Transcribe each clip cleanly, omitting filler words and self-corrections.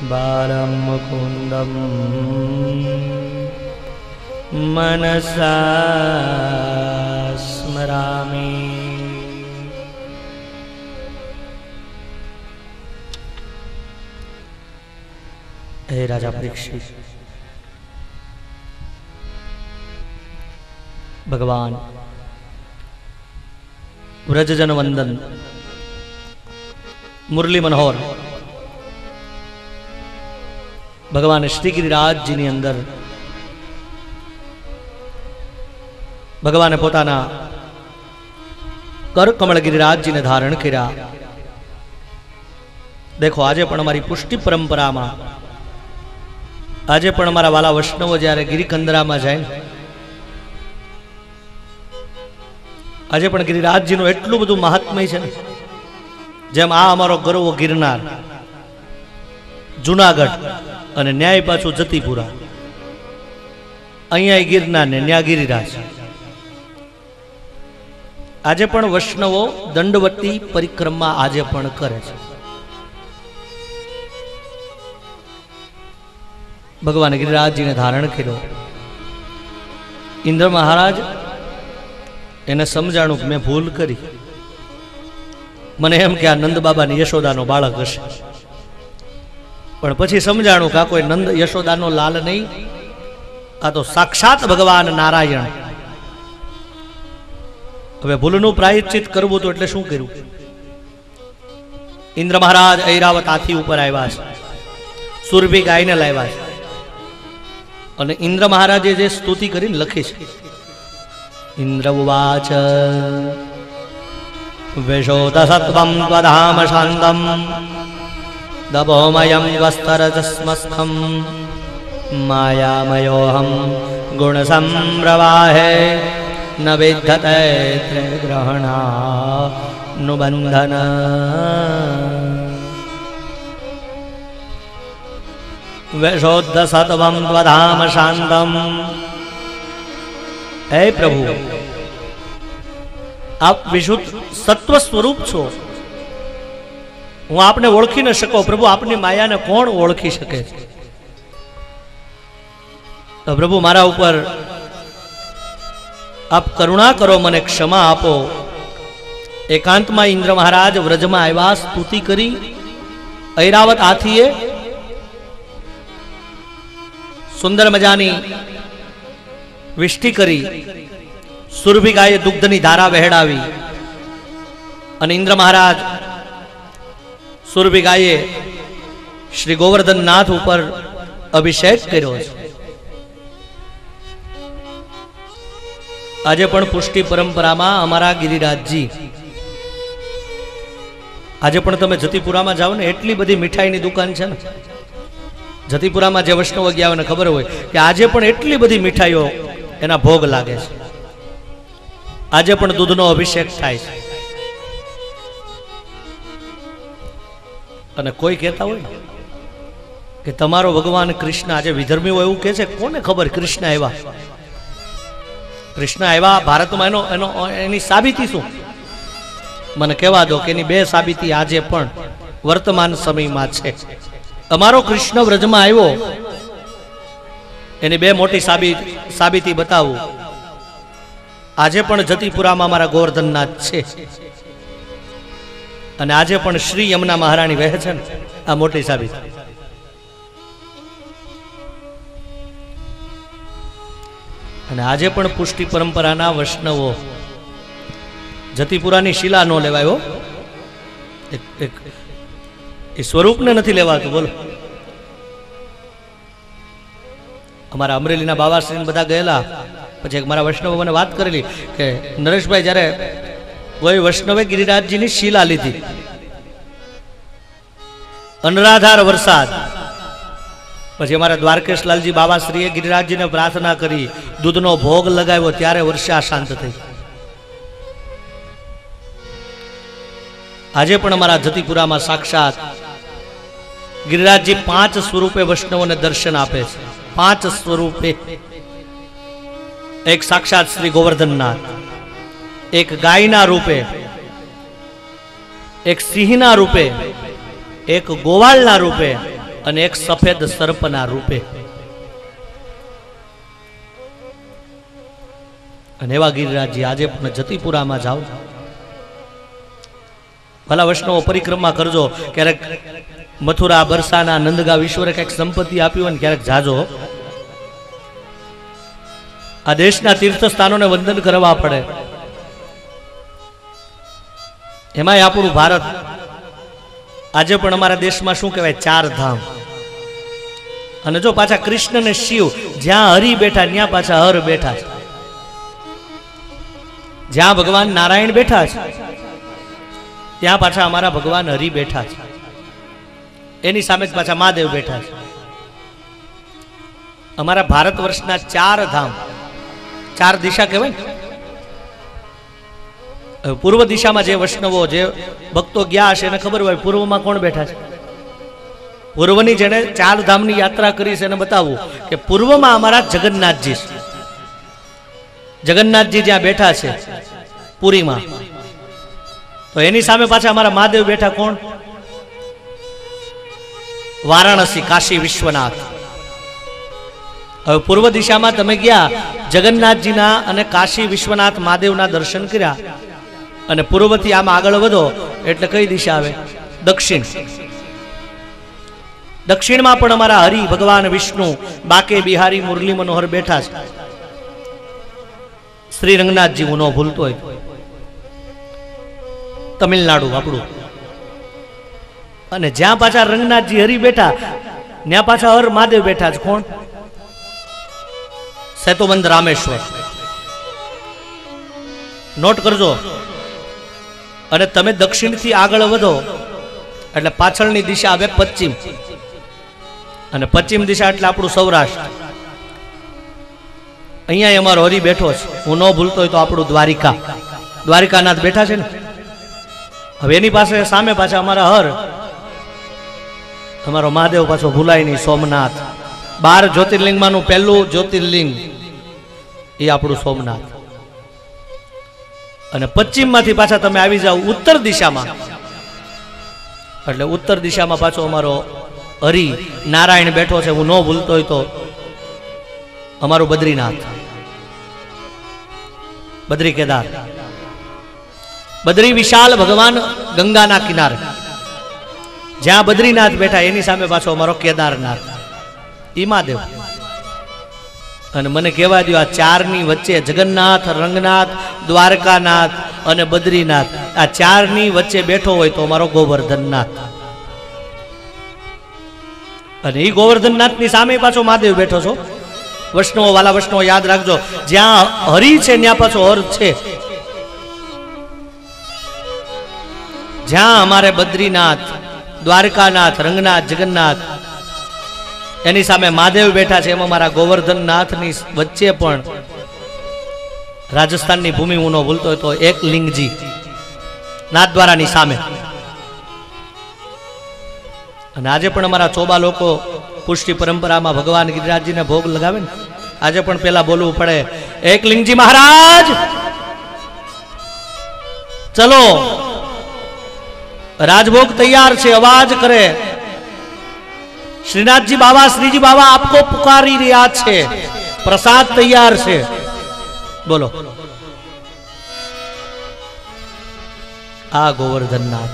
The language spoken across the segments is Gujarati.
बालं मुकुन्दं मनसा स्मरामि। हे राजा परीक्षित, भगवान व्रजजन वंदन मुरली मनोहर भगवान श्री गिरिराज जी अंदर भगवान पोताना कर कमल गिरिराज जी ने धारण कर्या। देखो आज पण अमारी पुष्टि परंपरा में आज पण अमारा वाला वैष्णव ज्यारे गिरिकंदरा में जाए आज पण गिरिराज जी एटलू बधु महात्म्य है। जेम आ अमारो गर्व गिरनार जूनागढ़ अने न्याय पाछू जतीपुरा अहींया गिरनार ने न्या गिरिराज। आज पण वैष्णवो दंडवती परिक्रमा आज पण करे छे। भगवान गिरिराज जी ने धारण कर्यो। इंद्र महाराज एने समझाणु कि मैं भूल करी, मने एम के आ नंद बाबा ने यशोदानो बाळक हशे, पण पछी समझाणु कि आ कोई नंद यशोदानो लाल नहीं, आ तो साक्षात भगवान नारायण। हवे भूलनु प्रायश्चित करवुं तो एटले शुं कर्युं? इंद्र महाराज ऐरावत हाथी उपर आव्या छे, सुरभि गायने लाव्या छे અને इंद्र महाराजे जे स्तुति करीने लखी छे। इंद्र उवाच विशोतसत्वं त्वधाम शान्तं दभोमयं वस्तरजस्मस्थं मायामयोऽहं गुणसंप्रवाहे न विद्यते त्रिग्रहणानुबन्धन। विशोद्धसत्वं त्वधाम शान्तं। हे प्रभु, आप विशुद्ध सत्व स्वरूप छो, हूँ आपने ओळखी न शको। प्रभु आपनी माया ने कोण ओळखी शके? तो प्रभु मारा ऊपर आप करुणा करो, मने क्षमा आपो। एकांत में इंद्र महाराज व्रज में आव्या, स्तुति करी। ऐरावत हाथीए सुंदर मजानी विष्टि करी, सुरभि गाये दुग्धनी धारा वहेडावी अने इंद्र महाराज सुरभि गाये श्री गोवर्धन नाथ ऊपर अभिषेक कर्यो छे। आज पण पुष्टि परंपरा में अमारा गिरिराज जी आज पण तमे जतीपुरा में जाओ ने एटली बधी मिठाई नी दुकान छे ने। जतीपुरा में जे वैष्णव गया ने खबर होय कि आज पण एटली बधी मिठाईओ एना भोग लागे छे। आज पण दूधनो अभिषेक थाय छे। अने कोई कहता होय कि तमारो भगवान कृष्ण आज विधर्मी एवं कहे छे, कोने खबर कृष्ण आव्या? कृष्ण आव्या भारत में एनो एनो एनी साबिती शुं? मने कहेवा दो कि एनी बे साबिती आज पण वर्तमान समय में छे। अमारो कृष्ण व्रज में आव्यो एनी बे मोटी साबिती बतावुं। आजे पण जतीपुरा में अमारा गोवर्धननाथ छे अने आजे पण श्री यमुना महाराणी वहे छे ने, आ मोटी साबिती। अने आजे पण पुष्टि परंपराना वैष्णवो जतीपुरानी शिला नो लेवायो, एक स्वरूप ने नहीं लेवातुं। बोलो, अमारा अमरेलीना बाबाश्री बधा गयेला, पछी एक मारा वैष्णव मने बात करेली कि नरेशभाई ज्यारे कोई वैष्णवे गिरिराजजीनी शिला लीधी, अनराधार वरसाद, पछी अमारा द्वारकेश लालजी बाबाश्रीए गिरिराजजीने प्रार्थना करी, दूधनो भोग लगाव्यो, त्यारे वर्षा शांत थई। आजे पण अमारा जतीपुरा में साक्षात गिरिराजजी 5 स्वरूपे वैष्णवों ने दर्शन आपे छे। 5 स्वरूपे, एक साक्षात श्री गोवर्धननाथ, एक गायना रूपे, एक सिंहना रूपे, एक गोवालना रूपे અને એક સફેદ સર્પના રૂપે. અને એવા ગિરિરાજજી આજે પણ જતીપુરામાં જાઓ, ભલા વૈષ્ણવો પરિક્રમા કરજો. ક્યારેક મથુરા, બરસાના, નંદગાંવ ઈશ્વરે કંઈક સંપત્તિ આપી હોય ને ક્યારેક જાજો. આ દેશના તીર્થ સ્થાનોને વંદન કરવા પડે. એમાંય આપણું ભારત આજે પણ અમારા દેશમાં શું કહેવાય, 4 ધામ. અને જો પાછા કૃષ્ણ ને શિવ જ્યાં હરિ બેઠા ત્યાં પાછા હર બેઠા છે. જ્યાં ભગવાન નારાયણ બેઠા છે ત્યાં પાછા અમારા ભગવાન હરિ બેઠા છે. એની સામે જ પાછા મહાદેવ બેઠા છે. અમારા ભારત વર્ષના 4 ધામ, 4 દિશા કહેવાય. પૂર્વ દિશામાં જે વૈષ્ણવો, જે ભક્તો ગયા હશે એને ખબર હોય પૂર્વમાં કોણ બેઠા છે. પૂર્વની જેને 4 ધામની યાત્રા કરી છે એને બતાવવું કે પૂર્વમાં અમારા જગન્નાથજી છે. જગન્નાથજી જ્યાં બેઠા છે પુરીમાં, તો એની સામે પાછા અમારા મહાદેવ બેઠા કોણ, વારાણસી, કાશી વિશ્વનાથ. હવે પૂર્વ દિશામાં તમે ગયા, જગન્નાથજીના અને કાશી વિશ્વનાથ મહાદેવના દર્શન કર્યા, અને પૂર્વથી આમ આગળ વધો એટલે કઈ દિશા આવે, દક્ષિણ. દક્ષિણમાં પણ અમારા હરિ ભગવાન વિષ્ણુ બાકે બિહારી મુરલી મનોહર બેઠા છે. શ્રી રંગનાથજી હું ન ભૂલતો હોય, તમિલનાડુ આપણું. અને જ્યાં પાછા રંગનાથજી હરિ બેઠા ત્યાં પાછા હર મહાદેવ બેઠા છે. કોણ, સેતુબંધ રામેશ્વર. નોટ કરજો. અને તમે દક્ષિણથી આગળ વધો એટલે પાછળની દિશા આવે પશ્ચિમ, અને પશ્ચિમ દિશા એટલે આપણું સૌરાષ્ટ્ર. અહીંયા અમારો હરિ બેઠો છે, હું ન ભૂલતો હોય તો આપણું દ્વારિકા, દ્વારિકાનાથ બેઠા છે ને. હવે એની પાસે સામે પાછા અમારા હર, અમારો મહાદેવ પાછો ભૂલાય નહીં, સોમનાથ. 12 જ્યોતિર્લિંગમાંનું પહેલું જ્યોતિર્લિંગ એ આપણું સોમનાથ. અને પશ્ચિમમાંથી પાછા તમે આવી જાઓ ઉત્તર દિશામાં, એટલે ઉત્તર દિશામાં પાછો અમારો હરિ નારાયણ બેઠો છે. હું ન ભૂલતો હોય તો અમારું બદ્રીનાથ, બદ્રી કેદાર. બદ્રી વિશાલ ભગવાન ગંગાના કિનારે જ્યાં બદ્રીનાથ બેઠા એની સામે પાછો અમારો કેદારનાથ, ઈમાદેવ. અને મને કહેવા દો, આ 4ની વચ્ચે જગન્નાથ, રંગનાથ, દ્વારકાનાથ અને બદ્રીનાથ, આ 4ની વચ્ચે બેઠો હોય તો અમારો ગોવર્ધનનાથ. અને એ ગોવર્ધનનાથની સામે પાછો મહાદેવ બેઠો છો. વૈષ્ણવો, વાલા વૈષ્ણવો યાદ રાખજો, જ્યાં હરિ છે ત્યાં પાછો હર છે. જ્યાં અમારે બદ્રીનાથ, દ્વારકાનાથ, રંગનાથ, જગન્નાથ એની સામે મહાદેવ બેઠા છે, એમાં મારા ગોવર્ધનનાથની વચ્ચે પણ રાજસ્થાનની ભૂમિ હું ન ભૂલતો હોય તો એક લિંગજી નાથદ્વારાની સામે. અને આજે પણ અમારા ચોબા લોકો પુષ્ટિ પરંપરામાં ભગવાન ગિરિરાજજીને ભોગ લગાવે ને, આજે પણ પેલા બોલવું પડે, એક લિંગજી મહારાજ ચલો, રાજભોગ તૈયાર છે. અવાજ કરે, श्रीनाथ जी बाबा, श्री जी बाबा आपको पुकारी रिया छे, प्रसाद तैयार छे, बोलो. आ गोवर्धननाथ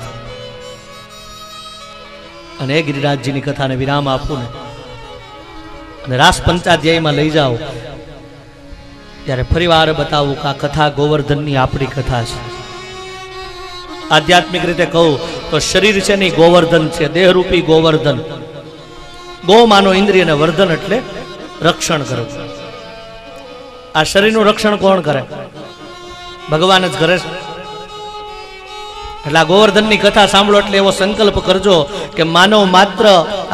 અને गिरिराजजी ની કથાને વિરામ આપું ને અને રાસ પંચાધ્યાયમાં લઈ જાઓ ત્યારે ફરીવાર બતાવું કે આ કથા ગોવર્ધનની આપણી કથા છે. આધ્યાત્મિક રીતે કહું તો શરીર છે નહીં, ગોવર્ધન છે, દેહરૂપી ગોવર્ધન. ગો માનો ઇન્દ્રિય ને વર્ધન એટલે રક્ષણ કરવું. આ શરીરનું રક્ષણ કોણ કરે? ભગવાન જ કરે છે. એટલે આ ગોવર્ધનની કથા સાંભળો એટલે એવો સંકલ્પ કરજો કે માનવ માત્ર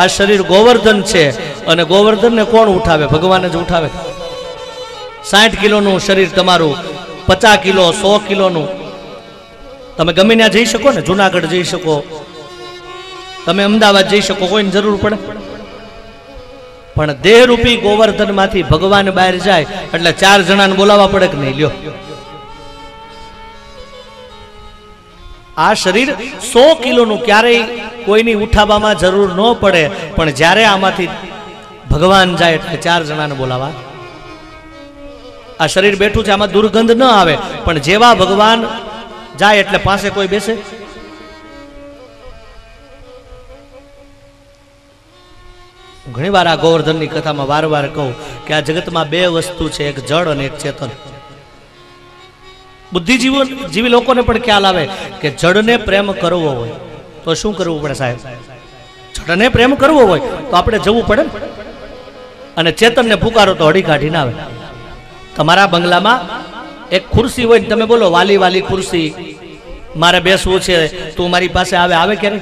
આ શરીર ગોવર્ધન છે અને ગોવર્ધનને કોણ ઉઠાવે? ભગવાન જ ઉઠાવે. 60 કિલોનું શરીર તમારું, 50 કિલો, 100 કિલોનું, તમે ગમે ત્યાં જઈ શકો ને, જુનાગઢ જઈ શકો, તમે અમદાવાદ જઈ શકો, કોઈની જરૂર પડે? પણ દેહરૂપી ગોવર્ધન માંથી ભગવાન બહાર જાય એટલે 4 જણાને બોલાવવા પડે કે નહીં? લ્યો, આ શરીર 100 કિલોનું ક્યારેય कोईनी उठावामां जरूर न पड़े, पण ज्यारे आमांथी भगवान जाए એટલે चार जणाने बोलावा। आ शरीर बैठું છે, આમાં दुर्गंध न आवे, पण जेवा भगवान जाए એટલે पासे कोई बेसे। घणी वार आ गोवर्धन की कथा में वार वार कहूं कि आ जगत में बे वस्तु है, एक जड़ और एक चेतन। बुद्धिजीवी लोगों ने पण ख्याल आवे कि जड़ ने प्रेम करवो होय तो शुं करवुं पड़े साहेब? जड़ ने प्रेम करवो होय तो आपणे जवुं पड़े अने चेतन ने पुकारो तो हड़ी काढी ना आवे। तमारा बंगला में एक खुर्सी होय, तमे बोलो वाली वाली खुर्सी मारे बेसवुं छे, तू मारी पासे आवे, आवे क्यारे?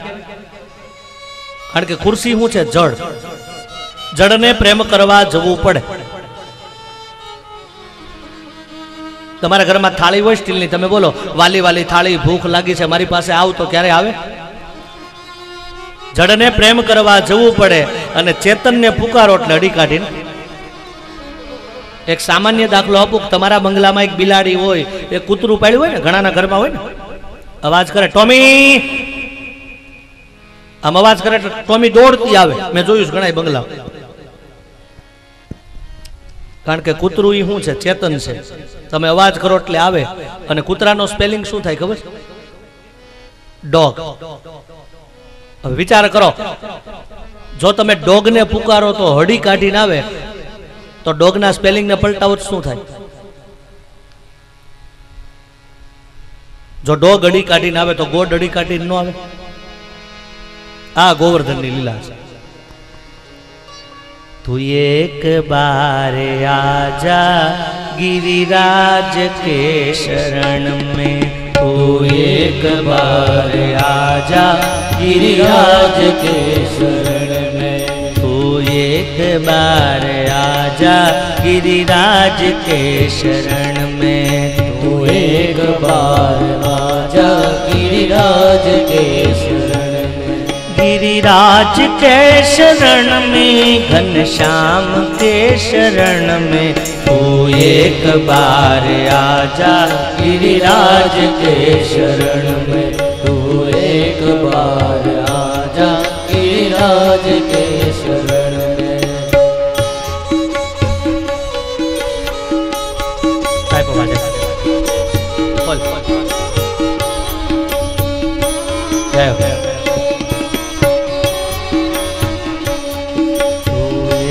कारण के खुर्सी शुं छे? जड़। जड़ ने प्रेम करवा जवुं पड़े। तमारा घर में थाली होय स्टील नी, तमे बोलो वाली वाली थाली भूख लागी छे मारी पासे आव तो क्यारे आवे? जड़ ने प्रेम करवा जवुं पड़े अने चेतन ने पुकारो એટલે અડી કાઢીને। एक सामान्य दाखलो आपो, तमारा बंगला में एक बिलाड़ी होय, एक कूतरू पाळ्युं होय ने, घणाना घर में होय ने, अवाज करे टॉमी, आम अवाज करे टॉमी दौड़ती आवे। मैं जोयुं छे घणाय बंगला, कारण के कूतरू ई शुं छे? चेतन छे। तमे अवाज करो એટલે आवे। अने कूतरानो स्पेलिंग शुं थाय खबर? डॉग। હવે વિચાર કરો, જો તમે ડોગ ને પુકારો તો હડી કાઢીને આવે, तो डॉग ना स्पेलिंग ने पलटावो तो शुं थाय? जो डॉग अड़ी काढी ना आवे तो गोड अड़ी काढी न आवे। आ गोवर्धन नी लीला छे। तू एक बार आजा गिरिराज के शरण में, तू एक बार आजा गिरिराज के शरण में, तू एक बार आजा गिरिराज के शरण में, तू एक बार आजा गिरिराज के शरण में, गिरिराज के शरण में, घनश्याम के शरण में, तू एक बार आजा गिरिराज के शरण में, तू एक बार आजा गिरिराज के शरण में।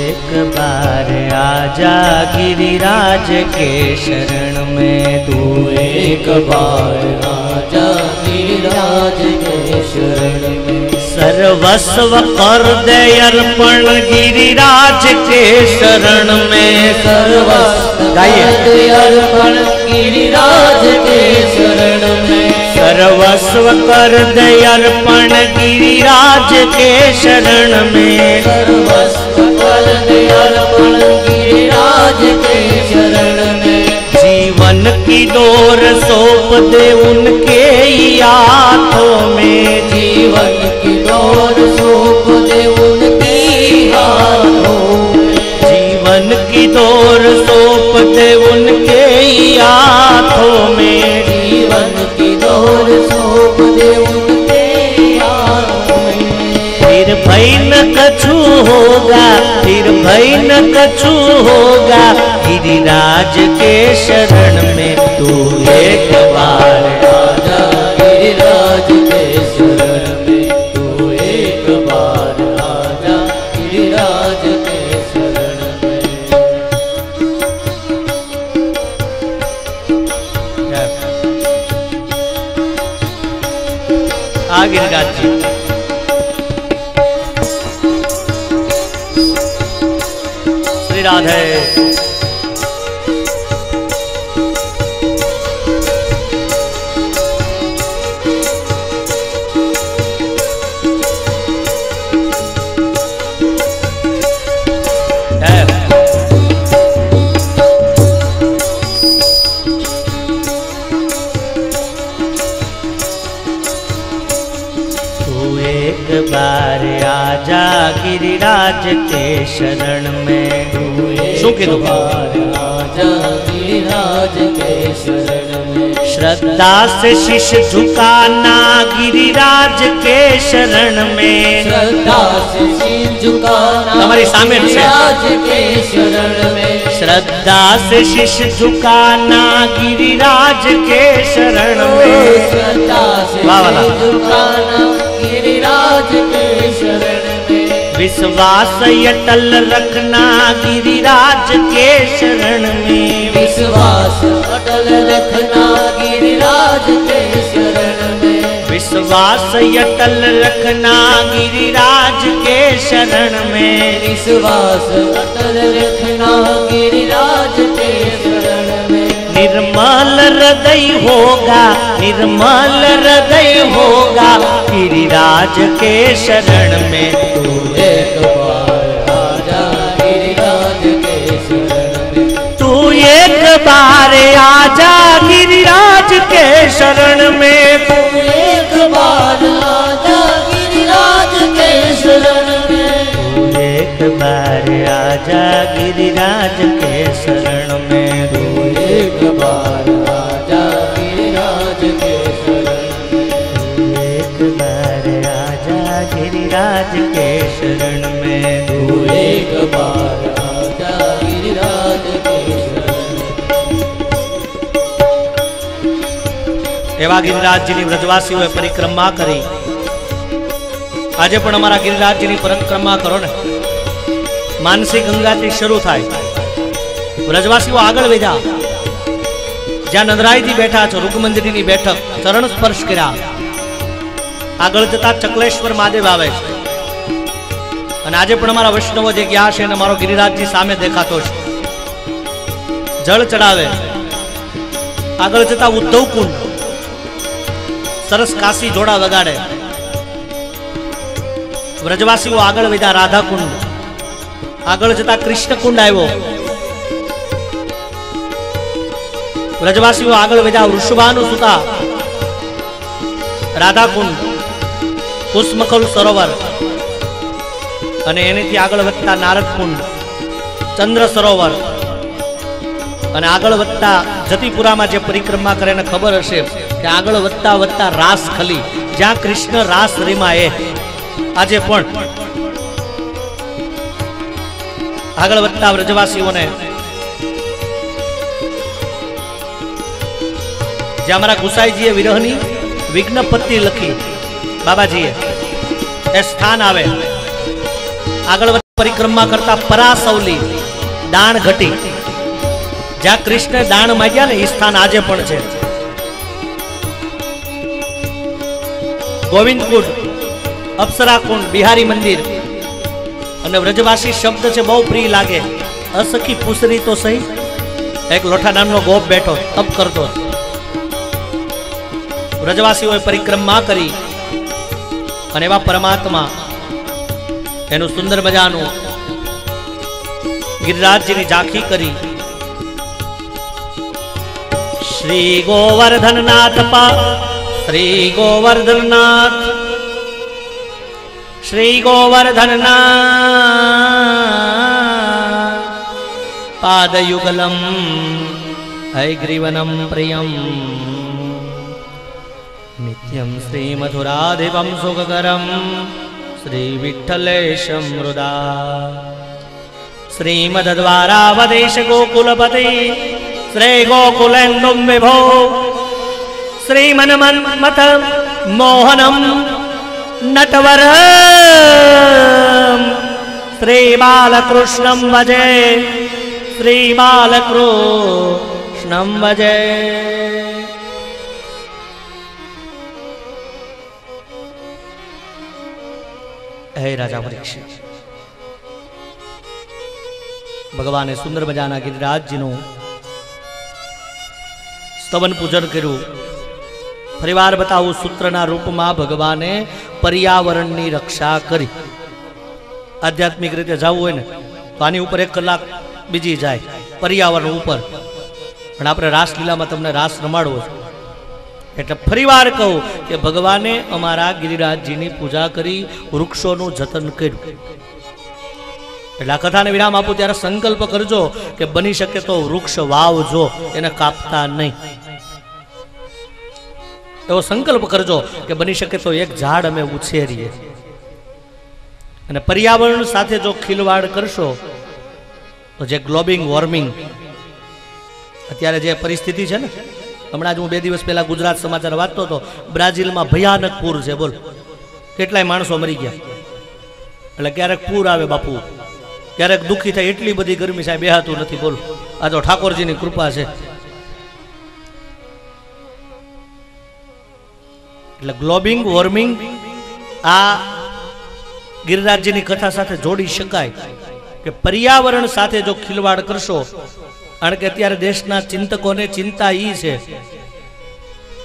एक बार आजा गिरिराज के शरण में, तू एक बार आजा गिरिराज के शरण में, सर्वस्व कर दे अर्पण गिरिराज के शरण में, सर्वस्व कर दे अर्पण गिरिराज के शरण में, सर्वस्व कर दे अर्पण गिरिराज के शरण में, सर्वस्व कर दे अर्पण गिरिराज के शरण में, जीवन की डोर सौंप दे उनके हाथों में, जीवन की डोर सौंप दे उनके हाथों में, जीवन की डोर सौंप दे उनके हाथों में, जीवन की डोर सौंप दे उनके हाथों में, फिर भय न कछु होगा, फिर भय न कछु होगा, गिरिराज के शरण में, तू एक बार आजा गिरिराज के शरण में, तू एक बार आजा गिरिराज के शरण में। आ गिरिराज जी श्री राधे। बार आजा गिरिराज के शरण में, शू कीधुं? बार आजा गिरिराज के शरण में, श्रद्धा से शीश झुकाना गिरिराज के शरण में, श्रद्धा से शीश झुकाना हमारी सामने गिरिराज के शरण में, श्रद्धा से शीश झुकाना गिरिराज के शरण में, श्रद्धा से शीश झुकाना गिरिराज के शरण में, विश्वास अटल रखना गिरिराज के शरण में, विश्वास अटल रखना गिरिराज के शरण में, विश्वास अटल रखना गिरिराज के शरण में, विश्वास अटल रखना गिरिराज के शरण में, निर्मल हृदय होगा, निर्मल हृदय होगा गिरिराज के शरण में। तू एक बार आजा गिरिराज के शरण में, तू एक बार आजा गिरिराज के शरण में, तू एक बार आजा गिरिराज के शरण में, तू एक बार आजा गिरिराज के शरण में, तू एक बार आजा गिरिराज के शरण में, एक बार आजा गिरिराज के शरण में, तू एक बार आजा गिरिराज के शरण में। एवा गिरिराजजीની વ્રજવાસીઓએ પરિક્રમા કરી। આજે પણ અમારા गिरिराजजीની પરિક્રમા કરો ને, માનસી ગંગાથી શરૂ થાય, વ્રજવાસીઓ આગળ વધ્યા, જ્યાં નંદરાયજી બેઠા છે, રૂકમંજરીની બેઠક, ચરણ સ્પર્શ કર્યા, આગળ જતા ચકલેશ્વર મહાદેવ આવે છે। અને આજે પણ અમારા વૈષ્ણવો જે ગયા છે અને મારો गिरिराजજી સામે દેખાતો છે, જળ ચડાવે, આગળ જતા ઉદ્ધવ કુંડ, સરસ કાશી જોડા વગાડે, વ્રજવાસીઓ આગળ વધ્યા, રાધા કુંડ, આગળ જતા કૃષ્ણ કુંડ આવ્યો, વ્રજવાસીઓ આગળ વધ્યા, વૃષભાનુ સુતા, રાધા કુંડ, કુસમકલ સરોવર, અને એનેથી આગળ વધતા નારદ કુંડ, ચંદ્ર સરોવર, અને આગળ વધતા જતીપુરામાં જે પરિક્રમા કરે એને ખબર હશે કે આગળ વધતા વધતા રાસ ખલી, જ્યાં કૃષ્ણ રાસ રીમાએ, આજે પણ આગળ વધતા વ્રજવાસીઓને, જે અમારા ગુસાઈજીએ વિરહની વિઘ્નપત્તિ લખી બાબાજીએ, એ સ્થાન આવે, આગળ વધતા પરિક્રમા કરતા પરાસૌલી, દાણ ઘટી, જ્યાં કૃષ્ણ દાણ માંગ્યા ને, એ સ્થાન આજે પણ છે। ગોવિંદ કુંડ, અપ્સરા કુંડ, બિહારી મંદિર, અને વ્રજવાસી શબ્દ છે બહુ પ્રિય લાગે, અસખી પૂસરી તો સહી, એક લોઠા નામનો ગોપ બેઠો તપ કરતો, વ્રજવાસીઓએ પરિક્રમા કરી, અને એવા પરમાત્મા એનું સુંદર મજાનું गिरिराजजीની ઝાંખી કરી। श्री गोवर्धननाथ श्री गोवर्धननाथ, श्री गोवर्धननाथ पादयुगलम हयग्रीवनम प्रियम नित्यं श्री मधुराधिपं सुखकरं श्री विठ्ठलेशं मृदा श्रीमद्वारावदेश गोकुलपति श्री गोकुलेन्दुं विभो श्रीमन्मन्मथ मोहनम नटवर श्री बालकृष्णं भजे, श्री बालकृष्णं भजे। हे राजा परीक्षित, भगवाने सुंदर मजाना गिरिराजजीનું स्तवन पूजन કર્યું। ફરીવાર બતાવું, સૂત્રના રૂપમાં ભગવાને પર્યાવરણની રક્ષા કરી। આધ્યાત્મિક રીતે જવું હોય ને તો આની ઉપર 1 કલાક બીજી જાય, પર્યાવરણ ઉપર, પણ આપણે રાસલીલામાં તમને રાસ રમાડવો છે, એટલે ફરીવાર કહું કે ભગવાને અમારા ગિરિરાજજીની પૂજા કરી, વૃક્ષોનું જતન કર્યું। એટલે આ કથાને વિરામ આપું ત્યારે સંકલ્પ કરજો કે બની શકે તો વૃક્ષ વાવજો, એને કાપતા નહીં। એવો સંકલ્પ કરજો કે બની શકે તો એક ઝાડ અમે ઉછેરીએ. અને પર્યાવરણ સાથે જો ખિલવાડ કરશો તો જે ગ્લોબલ વોર્મિંગ અત્યારે જે પરિસ્થિતિ છે ને, હમણાં જ હું 2 દિવસ પહેલા ગુજરાત સમાચાર વાંચતો હતો, બ્રાઝિલમાં ભયાનક પૂર છે. બોલ, કેટલાય માણસો મરી ગયા. એટલે ક્યારેક પૂર આવે બાપુ, ક્યારેક દુઃખી થાય, એટલી બધી ગરમી સાહેબ બેહાતું નથી. બોલ, આ તો ઠાકોરજીની કૃપા છે. એટલે ગ્લોબલ વોર્મિંગ આ ગિરિરાજજીની કથા સાથે જોડી શકાય કે પર્યાવરણ સાથે જો ખિલવાડ કરશો, કારણ કે અત્યારે દેશના ચિંતકોને ચિંતા ઈ છે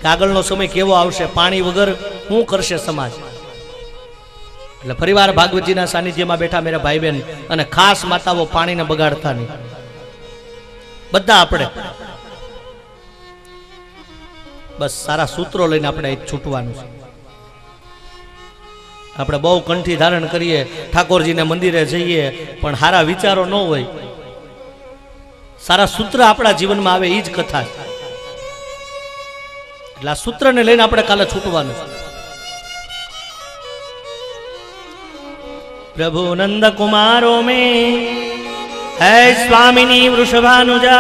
કે આગળનો સમય કેવો આવશે, પાણી વગર શું કરશે સમાજ. એટલે ફરીવાર ભાગવતજીના સાનિધ્યમાં બેઠા મેરા ભાઈ બહેન અને ખાસ માતાઓ, પાણીને બગાડતા નહીં. બધા આપણે બસ સારા સૂત્રો લઈને આપણે છૂટવાનું છે. આપણે બહુ કંઠી ધારણ કરીએ, ઠાકોરજીને મંદિરે જઈએ, પણ સારા વિચારો ન હોય, સારા સૂત્ર આપણા જીવનમાં આવે, એ જ કથા છે. એટલે આ સૂત્રને લઈને આપણે કાલે છૂટવાનું છે. પ્રભુ નંદ કુમારો में है स्वामिनी वृषभानुजा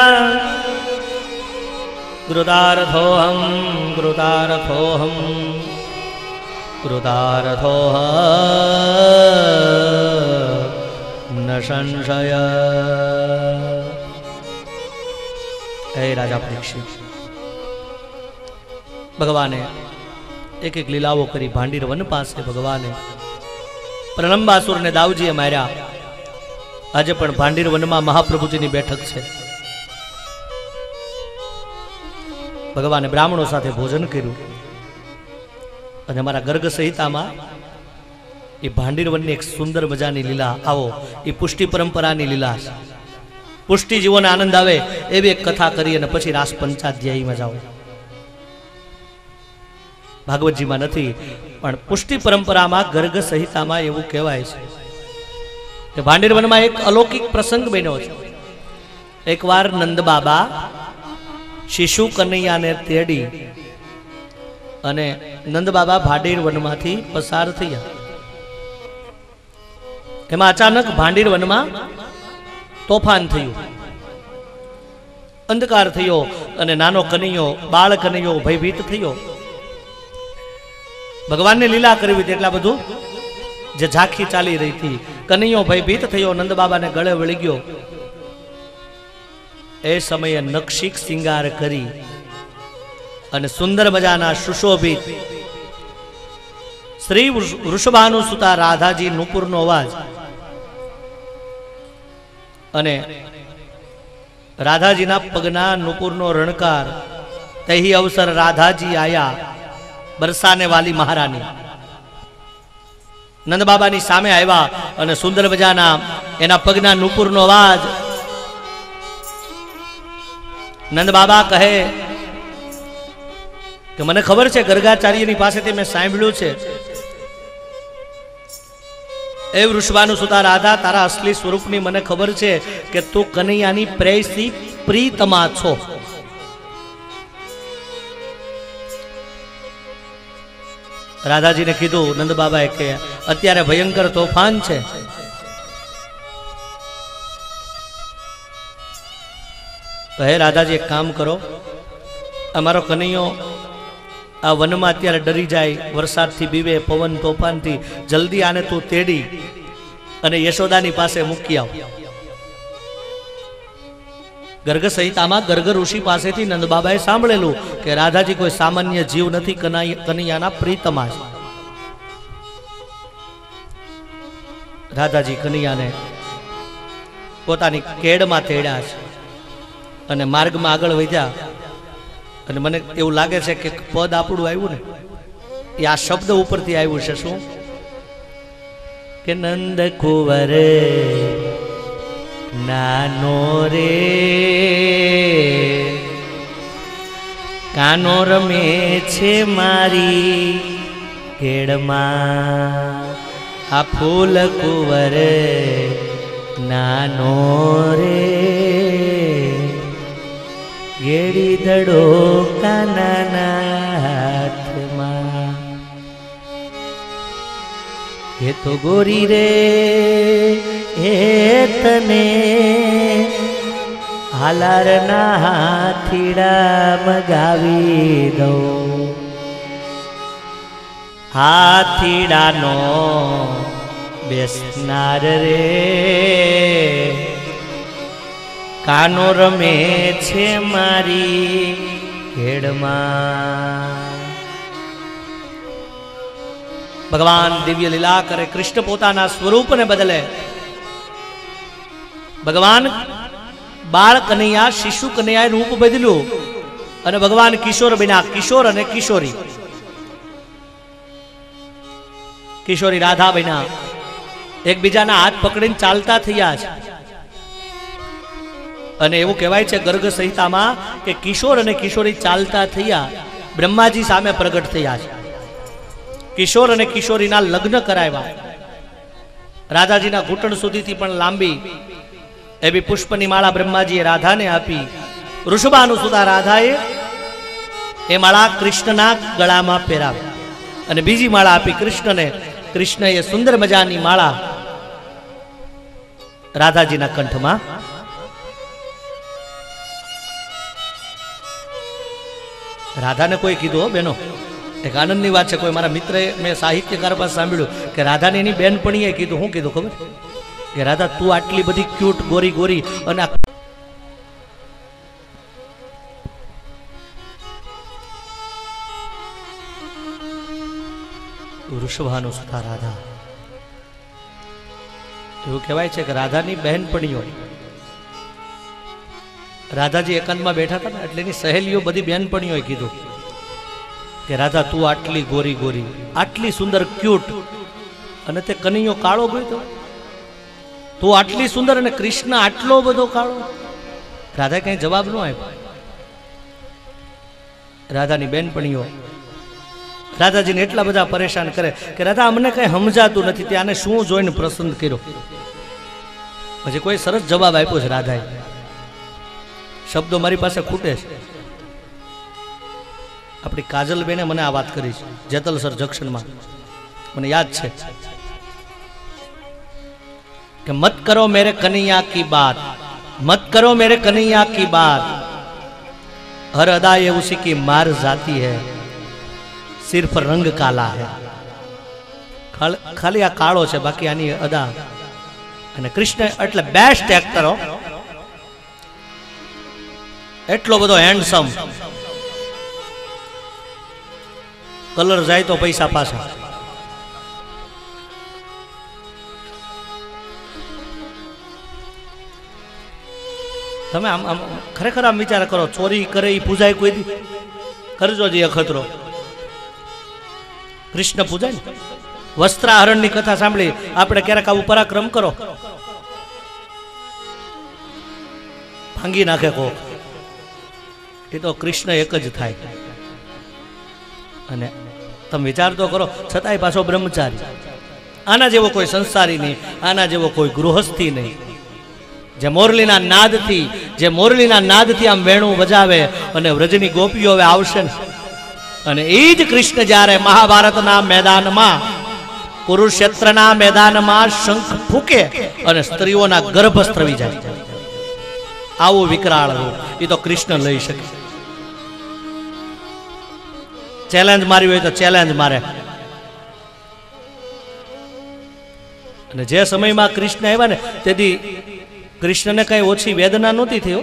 कृतार्थोऽहं कृतार्थोऽहं कृतार्थोऽहं न संशय. હે રાજા પરીક્ષિત, ભગવાને એક એક લીલાઓ કરી. ભાંડીર વન પાસે ભગવાને પ્રલંબાસુર ને દાઉજીએ માર્યા. આજે પણ ભાંડીર વનમાં મહાપ્રભુજીની બેઠક છે. ભગવાને બ્રાહ્મણો સાથે ભોજન કર્યું અને અમારા ગર્ગ સંહિતામાં એ ભાંડીર વનની એક સુંદર મજાની લીલા, આવો એ પુષ્ટિ પરંપરાની લીલા છે. પુષ્ટિ જીવોને આનંદ આવે એવી એક કથા કરી અને પછી રાસ પંચાધ્યાયીમાં જાઓ. ભાગવતજીમાં નથી, પણ પુષ્ટિ પરંપરામાં ગર્ગ સંહિતામાં એવું કહેવાય છે કે ભાંડીર વનમાં એક અલૌકિક પ્રસંગ બન્યો છે. એકવાર નંદ બાબા શિશુ કનૈયાને તેડી અને નંદ બાબા ભાંડીર વનમાંથી પસાર થયા. એમાં અચાનક ભાંડીર વનમાં તોફાન થયું, અંધકાર થયો અને નાનો કનૈયો, બાળ કનૈયો ભયભીત થયો. ભગવાનને લીલા કરવી હતી એટલા બધું જે ઝાંખી ચાલી રહી હતી. કનૈયો ભયભીત થયો, નંદ બાબાને ગળે વળી ગયો. એ સમયે નક્ષિક શિંગાર કરી અને સુંદર મજાના સુશોભિત શ્રી વૃષભાનુસુતા રાધાજી નુપુરનો અવાજ અને રાધાજીના પગના નુપુરનો રણકાર. તહી અવસર રાધાજી આયા બરસાને વાલી મહારાની. નંદ બાબાની સામે આવ્યા અને સુંદર મજાના એના પગના નુપુરનો અવાજ. નંદ બાબા કહે કે મને ખબર છે, ગર્ગાચાર્યની પાસેથી મેં સાંભળ્યું છે, એ વૃષભાનુસુતા રાધા, તારા અસલી સ્વરૂપની મને ખબર છે કે તું કનૈયાની પ્રેયસી પ્રીતમા છો. રાધાજીને કીધું નંદ બાબાએ કે અત્યારે ભયંકર તોફાન છે, તો હે રાધાજી એક કામ કરો, અમારો કનૈયો આ વનમાં અત્યારે ડરી જાય, વરસાદથી બીવે, પવન તોફાનથી, જલ્દી આને તું તેડી અને યશોદાની પાસે મૂકી આવ. ગર્ગ સંહિતામાં ગર્ગ ઋષિ પાસેથી નંદ બાબાએ સાંભળેલું કે રાધાજી કોઈ સામાન્ય જીવ નથી, કનૈયાના પ્રીતમા છે. રાધાજી કનૈયાને પોતાની કેડમાં તેડ્યા છે અને માર્ગમાં આગળ વધ્યા. અને મને એવું લાગે છે કે પદ આપણું આવ્યું ને એ આ શબ્દ ઉપરથી આવ્યું છે. શું કે નંદ કુંવર નાનો રે કાનો રમે છે મારી કેડમાં, આ ફૂલ કુંવર નાનો રે ગેડી દડો કાનાના હાથ એ તો ગોરી રે એ તને હાલારના હાથીડા મગાવી દઉં, હાથીડાનો બેસનાર રે કાનો રમે છે મારી ખેડમાં. ભગવાન દિવ્ય લીલા કરે, કૃષ્ણ પોતાના સ્વરૂપને બદલે. ભગવાન બાળ કનૈયા શિશુ કનૈયાએ રૂપ બદલ્યું અને ભગવાન કિશોર બન્યા. કિશોર અને કિશોરી, કિશોરી રાધા બન્યા, એકબીજાના હાથ પકડીને ચાલતા થયા છે. અને એવું કહેવાય છે ગર્ગ સંહિતામાં કે કિશોર અને કિશોરી ચાલતા થયા, બ્રહ્માજી સામે પ્રગટ થયા છે. કિશોર અને કિશોરીના લગ્ન કરાવ્યા. રાધાજીના ઘૂંટણ સુધીથી પણ લાંબી એવી પુષ્પની માળા બ્રહ્માજીએ રાધાને આપી. ઋષભાનું સુધા રાધાએ એ માળા કૃષ્ણના ગળામાં પહેરાવી અને બીજી માળા આપી કૃષ્ણને. કૃષ્ણએ સુંદર મજાની માળા રાધાજીના કંઠમાં. રાધાને કોઈ કીધું, હો બેનો, એક આનંદની વાત છે. કોઈ મારા મિત્રએ, મેં સાહિત્યકાર પાસે સાંભળ્યું કે રાધાને એની બેનપણીએ કીધું. શું કીધું ખબર? કે રાધા તું આટલી બધી ક્યુટ ગોરી ગોરી અને વૃષભાનું સુધા રાધા. એવું કહેવાય છે કે રાધાની બહેનપણીઓ, રાધાજી એકાંતમાં બેઠા હતા ને એટલે એની સહેલીઓ બધી બહેનપણીઓએ કીધું કે રાધા તું આટલી ગોરી ગોરી, આટલી સુંદર ક્યુટ, અને તે કનૈયો કાળો ગયો, તું આટલી સુંદર અને કૃષ્ણ આટલો બધો કાળો. રાધા કઈ જવાબ ન આપ્યો. રાધાની બહેનપણીઓ રાધાજીને એટલા બધા પરેશાન કરે કે રાધા અમને કઈ સમજાતું નથી, ત્યાંને શું જોઈને પ્રસન્ન કર્યો. પછી કોઈ સરસ જવાબ આપ્યો છે રાધાએ. શબ્દો મારી પાસે ખૂટે છે. આપણી કાજલબેને મને આ વાત કરી છે જેતલસર જંકશનમાં, મને યાદ છે કે મત કરો મેરે કનૈયા કી બાત, મત કરો મેરે કનૈયા કી બાત, હર અદા ये उसी की मार जाती है, सिर्फ रंग काला है. ખાલી આ કાળો છે, બાકી આની અદા. અને કૃષ્ણ એટલે બેસ્ટ એક્ટર, એટલો બધો હેન્ડસમ, કલર જાય તો પૈસા પાછા. તમે આમ આમ ખરેખર આમ વિચાર કરો, ચોરી કરે એ પૂજાય કોઈ દી? કરજો જે અખતરો. કૃષ્ણ પૂજાય ને. વસ્ત્રાહરણની કથા સાંભળી આપણે ક્યારેક આવું પરાક્રમ કરો, ભાંગી નાખે કોક, એ તો કૃષ્ણ એક જ થાય. અને તમે વિચાર તો કરો, છતાંય પાછો બ્રહ્મચારી. આના જેવો કોઈ સંસારી નહીં, આના જેવો કોઈ ગૃહસ્થી નહીં. જે મોરલીના નાદથી આમ વેણું વજાવે અને વ્રજની ગોપીઓ હવે આવશે ને. અને એ જ કૃષ્ણ જ્યારે મહાભારતના મેદાનમાં, કુરુક્ષેત્રના મેદાનમાં શંખ ફૂકે અને સ્ત્રીઓના ગર્ભ સ્ત્રવી જાય, આવું વિકરાળ રૂપ એ તો કૃષ્ણ લઈ શકે. ચેલેન્જ મારી હોય તો ચેલેન્જ મારે. અને જે સમયમાં કૃષ્ણ આવ્યા ને તેથી કૃષ્ણને કઈ ઓછી વેદના નહોતી થઈ.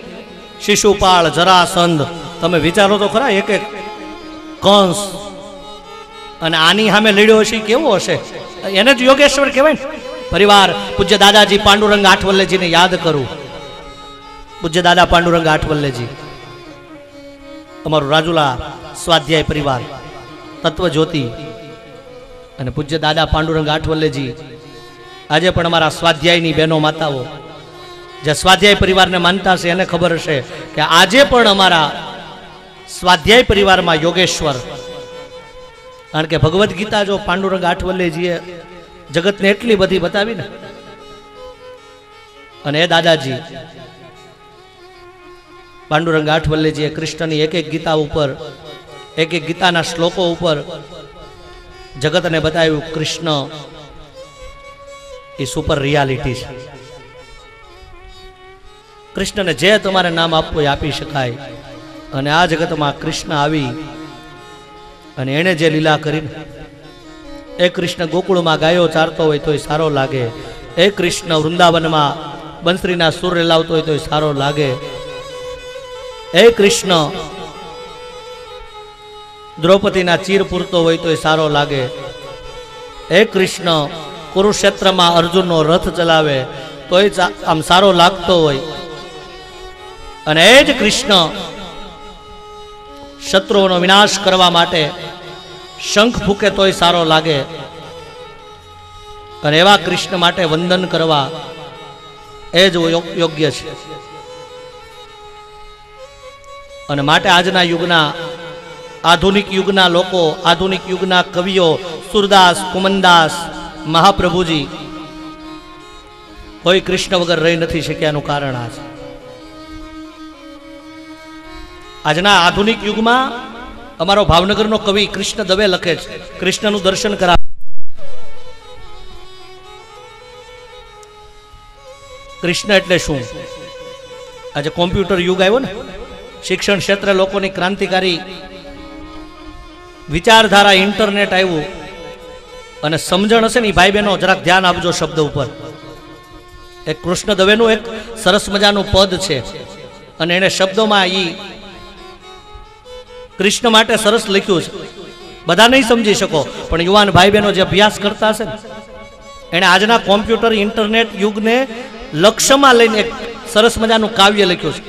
શિશુપાળ, જરાસંધ, તમે વિચારો તો ખરા, એક એક કંસ, અને આની સામે લડ્યો હશે, કેવો હશે? એને જ યોગેશ્વર કહેવાય ને. પરિવાર પૂજ્ય દાદાજી પાંડુરંગ આઠવલ્લેજીને યાદ કરું. પૂજ્ય દાદા પાંડુરંગ આઠવલ્લેજી, અમારું રાજુલા સ્વાધ્યાય પરિવાર, તત્વ જ્યોતિ અને પૂજ્ય દાદા પાંડુરંગ આઠવલ્લેજી આજે પણ અમારા સ્વાધ્યાયની બહેનો માતાઓ જે સ્વાધ્યાય પરિવારને માનતા છે એને ખબર હશે કે આજે પણ અમારા સ્વાધ્યાય પરિવારમાં યોગેશ્વર. કારણ કે ભગવદ્ ગીતા જો પાંડુરંગ આઠવલ્લેજીએ જગતને એટલી બધી બતાવી ને, અને એ દાદાજી પાંડુરંગ આઠવલ્લેજીએ કૃષ્ણની એક એક ગીતા ઉપર, એક એક ગીતાના શ્લોકો ઉપર જગતને બતાવ્યું કૃષ્ણ એ સુપર રિયાલિટી છે. કૃષ્ણને જે તમારે નામ આપવું એ આપી શકાય. અને આ જગતમાં કૃષ્ણ આવી અને એણે જે લીલા કરીને, એ કૃષ્ણ ગોકુળમાં ગાયો ચારતો હોય તો સારો લાગે, એ કૃષ્ણ વૃંદાવનમાં બંસરીના સુર રેલાવતો હોય તો સારો લાગે, એ કૃષ્ણ દ્રૌપદીના ચીર પૂરતો હોય તો સારો લાગે, એ કૃષ્ણ કુરુક્ષેત્રમાં અર્જુનનો રથ ચલાવે તો આમ સારો લાગતો હોય, અને એ જ કૃષ્ણ શત્રુઓનો વિનાશ કરવા માટે શંખ ફૂકે તોય સારો લાગે. અને એવા કૃષ્ણ માટે વંદન કરવા એ જ યોગ્ય છે. અને માટે આજના યુગના, આધુનિક યુગના લોકો, આધુનિક યુગના કવિઓ સુરદાસ, કુમનદાસ, મહાપ્રભુજી કોઈ કૃષ્ણ વગર રહી નથી શક્યાનું કારણ આ છે. આજના આધુનિક યુગમાં અમારો ભાવનગરનો કવિ કૃષ્ણ દવે લખે છે, કૃષ્ણનું દર્શન કરાવે. કૃષ્ણ એટલે શું? આજે કોમ્પ્યુટર યુગ આવ્યો ને, શિક્ષણ ક્ષેત્રે લોકોની ક્રાંતિકારી વિચારધારા, ઇન્ટરનેટ આવ્યું, અને સમજણ હશે ને ભાઈ બહેનો જરાક ધ્યાન આપજો શબ્દ ઉપર. એક કૃષ્ણ દવેનું એક સરસ મજાનું પદ છે, અને એને શબ્દોમાં ઈ કૃષ્ણ માટે સરસ લખ્યું છે. બધા નહીં સમજી શકો, પણ યુવાન ભાઈ બહેનો જે અભ્યાસ કરતા હશે ને, એને આજના કોમ્પ્યુટર ઇન્ટરનેટ યુગને લક્ષ્યમાં લઈને એક સરસ મજાનું કાવ્ય લખ્યું છે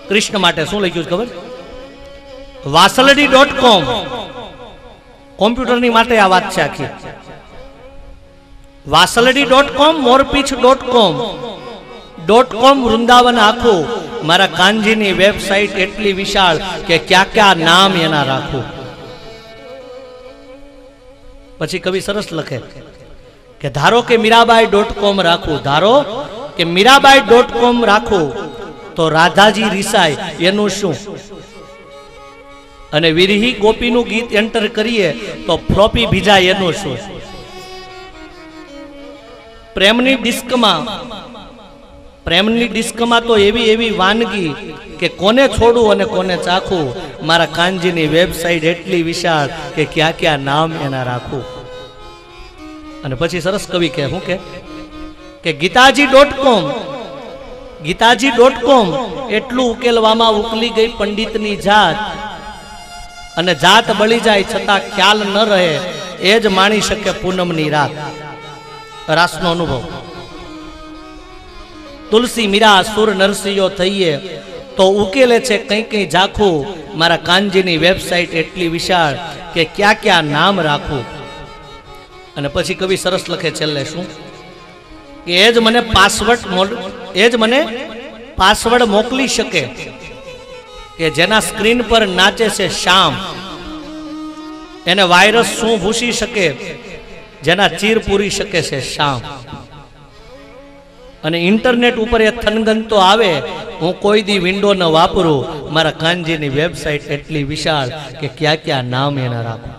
કૃષ્ણ માટે. શું લખ્યું છે ખબર? વાસલડી.com કોમ્પ્યુટરની માટે આ વાત છે આખી. વાસલડી.com, મોરપીછ.com વૃંદાવન આખું મારા કાનજીની વેબસાઇટ એટલી વિશાળ કે ક્યાં ક્યાં નામ એના રાખું. પછી કવિ સરસ લખે કે ધારો કે મીરાબાઈ.com રાખું, ધારો કે મીરાબાઈ.com રાખું તો રાધાજી રીસાય એનું શું? અને વિરહી ગોપીનું ગીત એન્ટર કરીએ તો ફ્લોપી ભીજાય એનું શું? પ્રેમની ડિસ્કમાં તો એવી એવી વાનગી કે કોને છોડું અને કોને ચાખું. મારા કાનજીની વેબસાઇટ એટલી વિશાળ કે ક્યાં ક્યાં નામ એના રાખું. અને પછી સરસ કવિ કે શું કે ગીતાજી.com એટલું ઉકેલવામાં ઉકલી ગઈ પંડિતની જાત, અને જાત બળી જાય છતાં ખ્યાલ ન રહે, એ જ માણી શકે પૂનમની રાત. રાસનો અનુભવ. તુલસી મીરા સુર નરસિંહો થઈએ તો ઉકેલે છે કઈ કઈ ઝાખું. મારા કાનજીની વેબસાઇટ એટલી વિશાળ કે ક્યાં ક્યાં નામ રાખું. અને પછી કવિ સરસ લખે છેલ્લે શું કે એ જ મને પાસવર્ડ મોકલી શકે કે જેના સ્ક્રીન પર નાચે છે શામ. એને વાયરસ શું ભૂસી શકે જેના ચીર પૂરી શકે છે શામ. અને ઇન્ટરનેટ ઉપર એ થનગન તો આવે, હું કોઈ દી વિન્ડો ન વાપરું. મારા કાનજીની વેબસાઇટ એટલી વિશાળ કે ક્યાં ક્યાં નામ એના રાખું.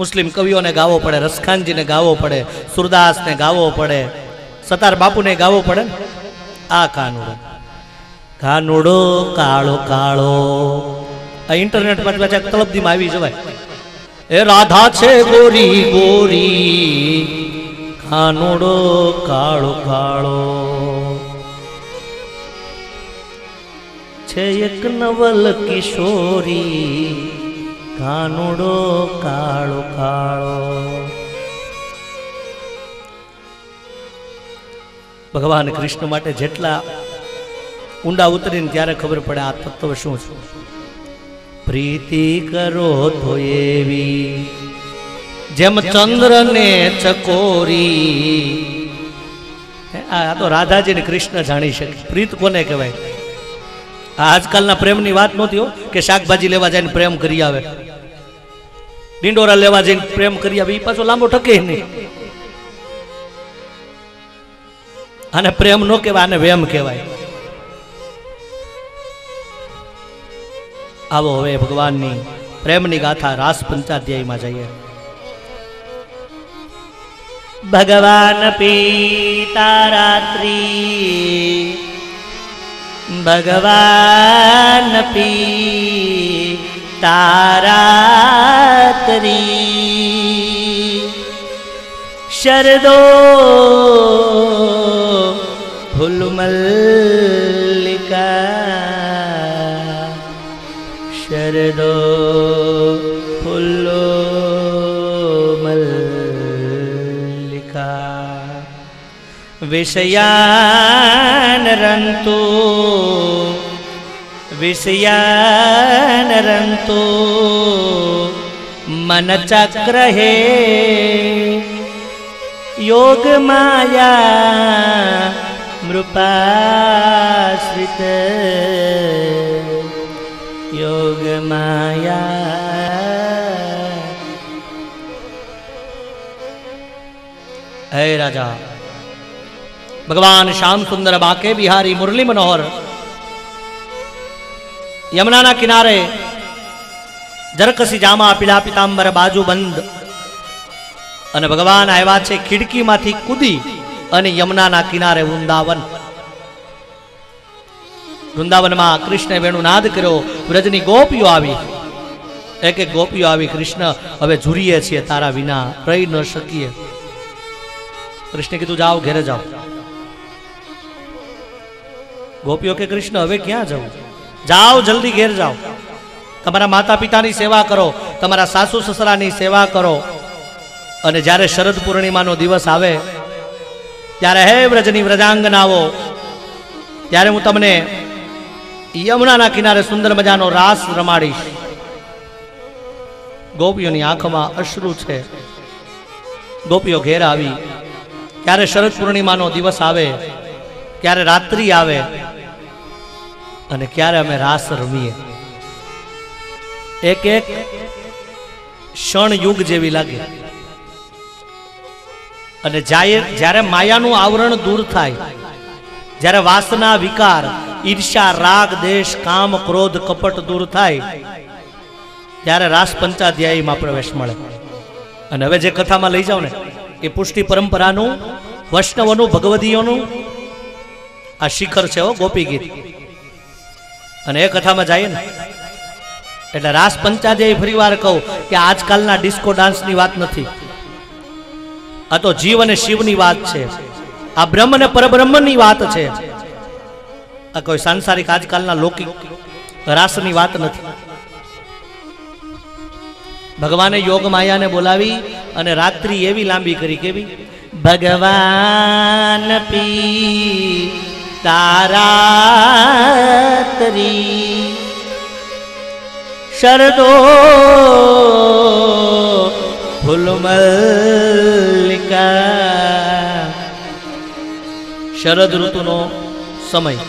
મુસ્લિમ કવિઓને ગાવો પડે, રસખાનજીને ગાવો પડે, સુરદાસને ગાવો પડે, સતાર બાપુને ગાવો પડે. આ કાનુડો કાળો કાળો, આ ઇન્ટરનેટ પર પાછા તળપદીમાં આવી જવાય. એ રાધા છે ગોરી ગોરી, કાનુડો કાળો કાળો, છે એક નવલ કિશોરી, કાનુડો કાળો કાળો. ભગવાન કૃષ્ણ માટે જેટલા ઊંડા ઉતરીને ત્યારે ખબર પડે આ તત્વ શું છે. પ્રીતિ કરો તો એવી જેમ ચંદ્ર ને ચકોરી. આ તો રાધાજી ને કૃષ્ણ જાણી શકે. પ્રીત કોને કહેવાય? આજકાલના પ્રેમની વાત નહોતી કે શાકભાજી લેવા જઈને પ્રેમ કરી આવે, ડીંડોરા લેવા જઈને પ્રેમ કરી આવે. એ પાછો લાંબો ટકે નહીં. આને પ્રેમ નો કહેવાય, આને વેમ કહેવાય. આવો હવે ભગવાનની પ્રેમની ગાથા રાસ પંચાધ્યાયમાં જઈએ. ભગવાન પીતા રાત્રિ, ભગવાન પીતા રાત્રિ, શરદો ફૂલ મલ્લિકા, શરદો ફૂલો મલ્લિકા, વિષયાન રંતુ, વિષયાન રંતુ, મન ચક્ર હે યોગ માયા મૃપાશ્રિત, યોગ માયા. હે રાજા ભગવાન શ્યામ સુંદર બાકે બિહારી મુરલી મનોહર યમુનાના કિનારે જરકસી જામા પીળા પિતાંબર બાજુ બંધ અને ભગવાન આવ્યા છે ખિડકીમાંથી કૂદી અને યમુનાના કિનારે વૃંદાવન. વૃંદાવનમાં કૃષ્ણે વેણુ નાદ કર્યો. વ્રજની ગોપીઓ આવી, એક એક ગોપીઓ આવી. કૃષ્ણ હવે ઝૂરીએ છીએ, તારા વિના રહી ન શકીએ. કૃષ્ણે કીધું જાઓ, ઘેરે જાઓ. ગોપીઓ કે કૃષ્ણ હવે ક્યાં જવું? જાઓ, જલ્દી ઘેર જાઓ. તમારા માતા પિતાની સેવા કરો, તમારા સાસુ સસરાની સેવા કરો. અને જ્યારે શરદ પૂર્ણિમાનો દિવસ આવે ત્યારે હે વ્રજની વ્રજાંગનાઓ, ત્યારે હું તમને યમુનાના કિનારે સુંદર મજાનો રાસ રમાડીશ. ગોપીઓની આંખમાં અશ્રુ છે. ગોપીઓ ઘેર આવી. ક્યારે શરદ પૂર્ણિમાનો દિવસ આવે, ક્યારે રાત્રિ આવે અને ક્યારે અમે રાસ રમીએ. એક એક ક્ષણ યુગ જેવી લાગે. અને જ્યારે માયાનું આવરણ દૂર થાય, જ્યારે વાસના વિકાર ઈર્ષ્યા રાગ દેશ કામ ક્રોધ કપટ દૂર થાય, ત્યારે રાસ પંચાધ્યાયીમાં પ્રવેશ મળે. અને હવે જે કથામાં લઈ જાવ ને એ પુષ્ટિ પરંપરાનું, વૈષ્ણવનું, ભગવદીઓનું આ શિખર છે હો, ગોપી ગીત. અને એ કથામાં જઈએ ને એટલે રાસ પંચાધ્યાયી ફરી વાર કહું કે આજકાલના ડિસ્કો ડાન્સની વાત નથી. આ તો જીવ અને શિવની વાત છે. આ બ્રહ્મ અને પરબ્રહ્મની વાત છે. આ કોઈ સાંસારિક આજકાલના લૌકિક રાસની વાત નથી. ભગવાને યોગ માયાને બોલાવી અને રાત્રિ એવી લાંબી કરી. કેવી? ભગવાન પી તારાત્રી, શરદો ફૂલ મલ્લિકા. શરદ ઋતુનો સમય.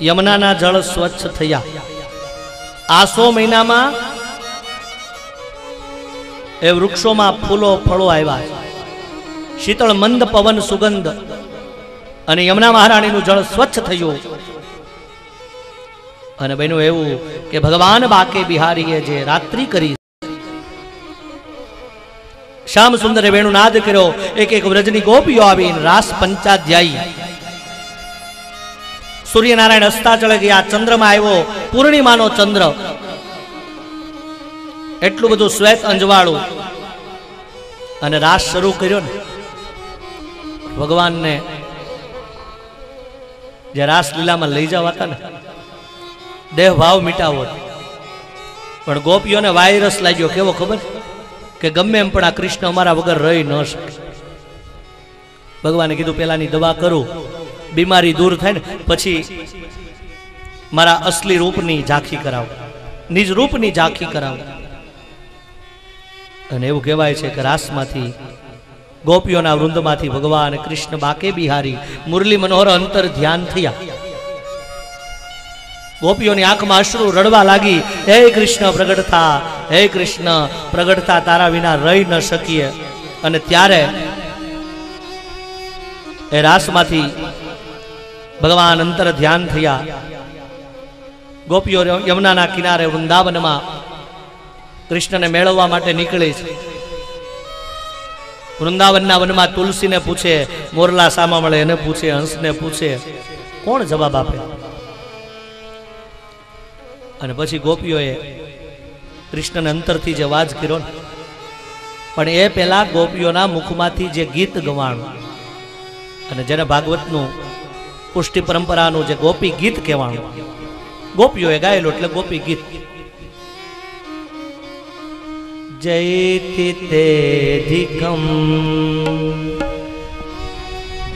યમુનાના જળ સ્વચ્છ થયા. આસો મહિનામાં એ વૃક્ષોમાં ફૂલો ફળો આવ્યા. શીતળ મંદ પવન સુગંધ અને યમુના મહારાણીનું જળ સ્વચ્છ થયું. અને બન્યું એવું કે ભગવાન બાકે બિહારીએ જે રાત્રિ કરી, શ્યામ સુંદરે વેણુ નાદ કર્યો. એક એક વ્રજની ગોપીઓ આવી. રાસ પંચાધ્યાયી. સૂર્યનારાયણ અસ્તાચળે ગયા. ચંદ્રમાં આવ્યો, પૂર્ણિમાનો ચંદ્ર. એટલું બધું શ્વેત અંજવાળું. અને રાસ શરૂ કર્યો ને ભગવાનને જે રાસ લીલામાં લઈ જવાતા ને, દેહ ભાવ મિટાવો. પણ ગોપીઓને વાયરસ લાગ્યો. કેવો ખબર? કે ગમે એમ પણ આ કૃષ્ણ અમારા વગર રહી ન શકે. ભગવાને કીધું પેલાની દવા કરું, બીમારી દૂર થાય ને પછી મારા અસલી રૂપની ઝાંખી કરાવો, નિજ રૂપની ઝાંખી કરાવો. અને એવું કહેવાય છે કે રાસમાંથી, ગોપીઓના વૃંદમાંથી ભગવાન કૃષ્ણ બાકે બિહારી મુરલી મનોહર અંતર ધ્યાન થયા. ગોપીઓની આંખમાં અશ્રુ રડવા લાગી. હે કૃષ્ણ પ્રગટ થા, હે કૃષ્ણ પ્રગટ થા, તારા વિના રહી ન શકીએ. અને ત્યારે એ રાસમાંથી ભગવાન અંતર ધ્યાન થયા. ગોપીઓ યમુનાના કિનારે વૃંદાવનમાં કૃષ્ણને મેળવવા માટે નીકળી છે. વૃંદાવનના વનમાં તુલસીને પૂછે, મોરલા સામા મળે એને પૂછે, હંસને પૂછે, કોણ જવાબ આપે? અને પછી ગોપીઓએ કૃષ્ણને અંતરથી જે વાજ કર્યો ને, પણ એ પહેલા ગોપીઓના મુખમાંથી જે ગીત ગવાણું, અને જેને ભાગવતનું પુષ્ટિ પરંપરાનું જે ગોપી ગીત કહેવાનું ગોપીઓએ ગાયેલું એટલે ગોપી ગીત. જયતિ તેધિકમ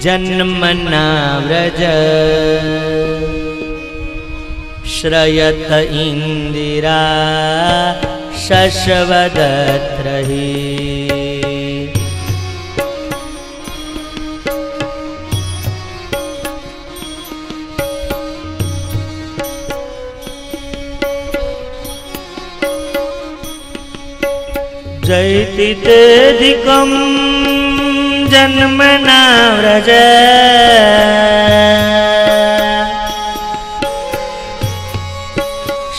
જન્મના વ્રજ શ્રયત ઇન્દિરા શશવદત્રહી. જયતિ તેધિકમ જન્મના વ્રજ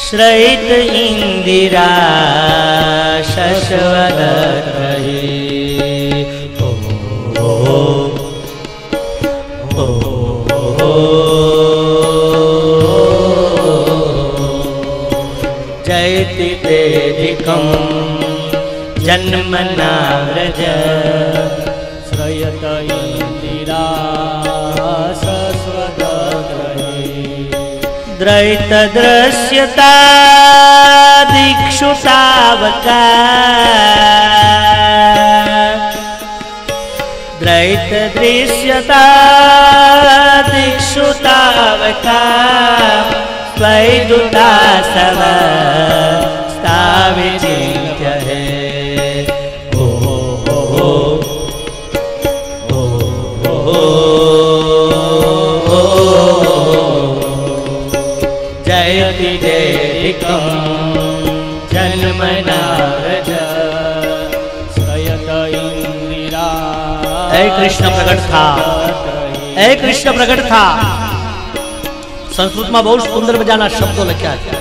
શ્રયત ઇન્દિરા શશવદત્રહી. જયતિ તેધિકમ જન્મના વ્રજ શ્રયત ઇન્દિરા શશ્વદત્રહી. દ્રૈત દ્રશ્યતા દીક્ષુતાવકા. દ્રૈત દૃશ્યતા દીક્ષુતાવકા. સ્વૈદુતા સવ સ્થાવિચિંત્ય હે. જયતિ તેધિકમ જન્મના વ્રજ શ્રયત ઇન્દિરા. હે કૃષ્ણ પ્રગટ થા, હે કૃષ્ણ પ્રગટ થા. સંસ્કૃતમાં બહુ સુંદર મજાના શબ્દો લખ્યા છે,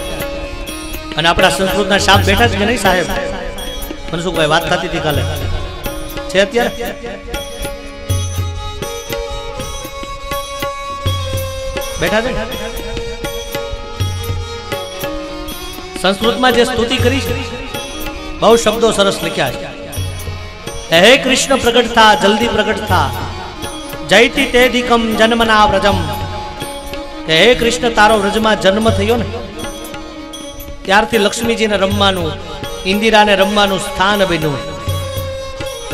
અને આપણા સંસ્કૃતના શાપ બેઠા છે કે નહીં સાહેબ? મને શું કહે, વાત થતી હતી કાલે, છે અત્યારે? બેઠા છે. સંસ્કૃતમાં જે સ્તુતિ કરી છે બહુ શબ્દો સરસ લખ્યા છે. હે કૃષ્ણ પ્રગટ થા, જલ્દી પ્રગટ થા. જયતિ તેધિકમ જન્મના વ્રજમ. હે કૃષ્ણ, તારો વ્રજમાં જન્મ થયો ને ત્યારથી લક્ષ્મીજીને રમવાનું, ઇન્દિરાને રમવાનું સ્થાન બન્યું.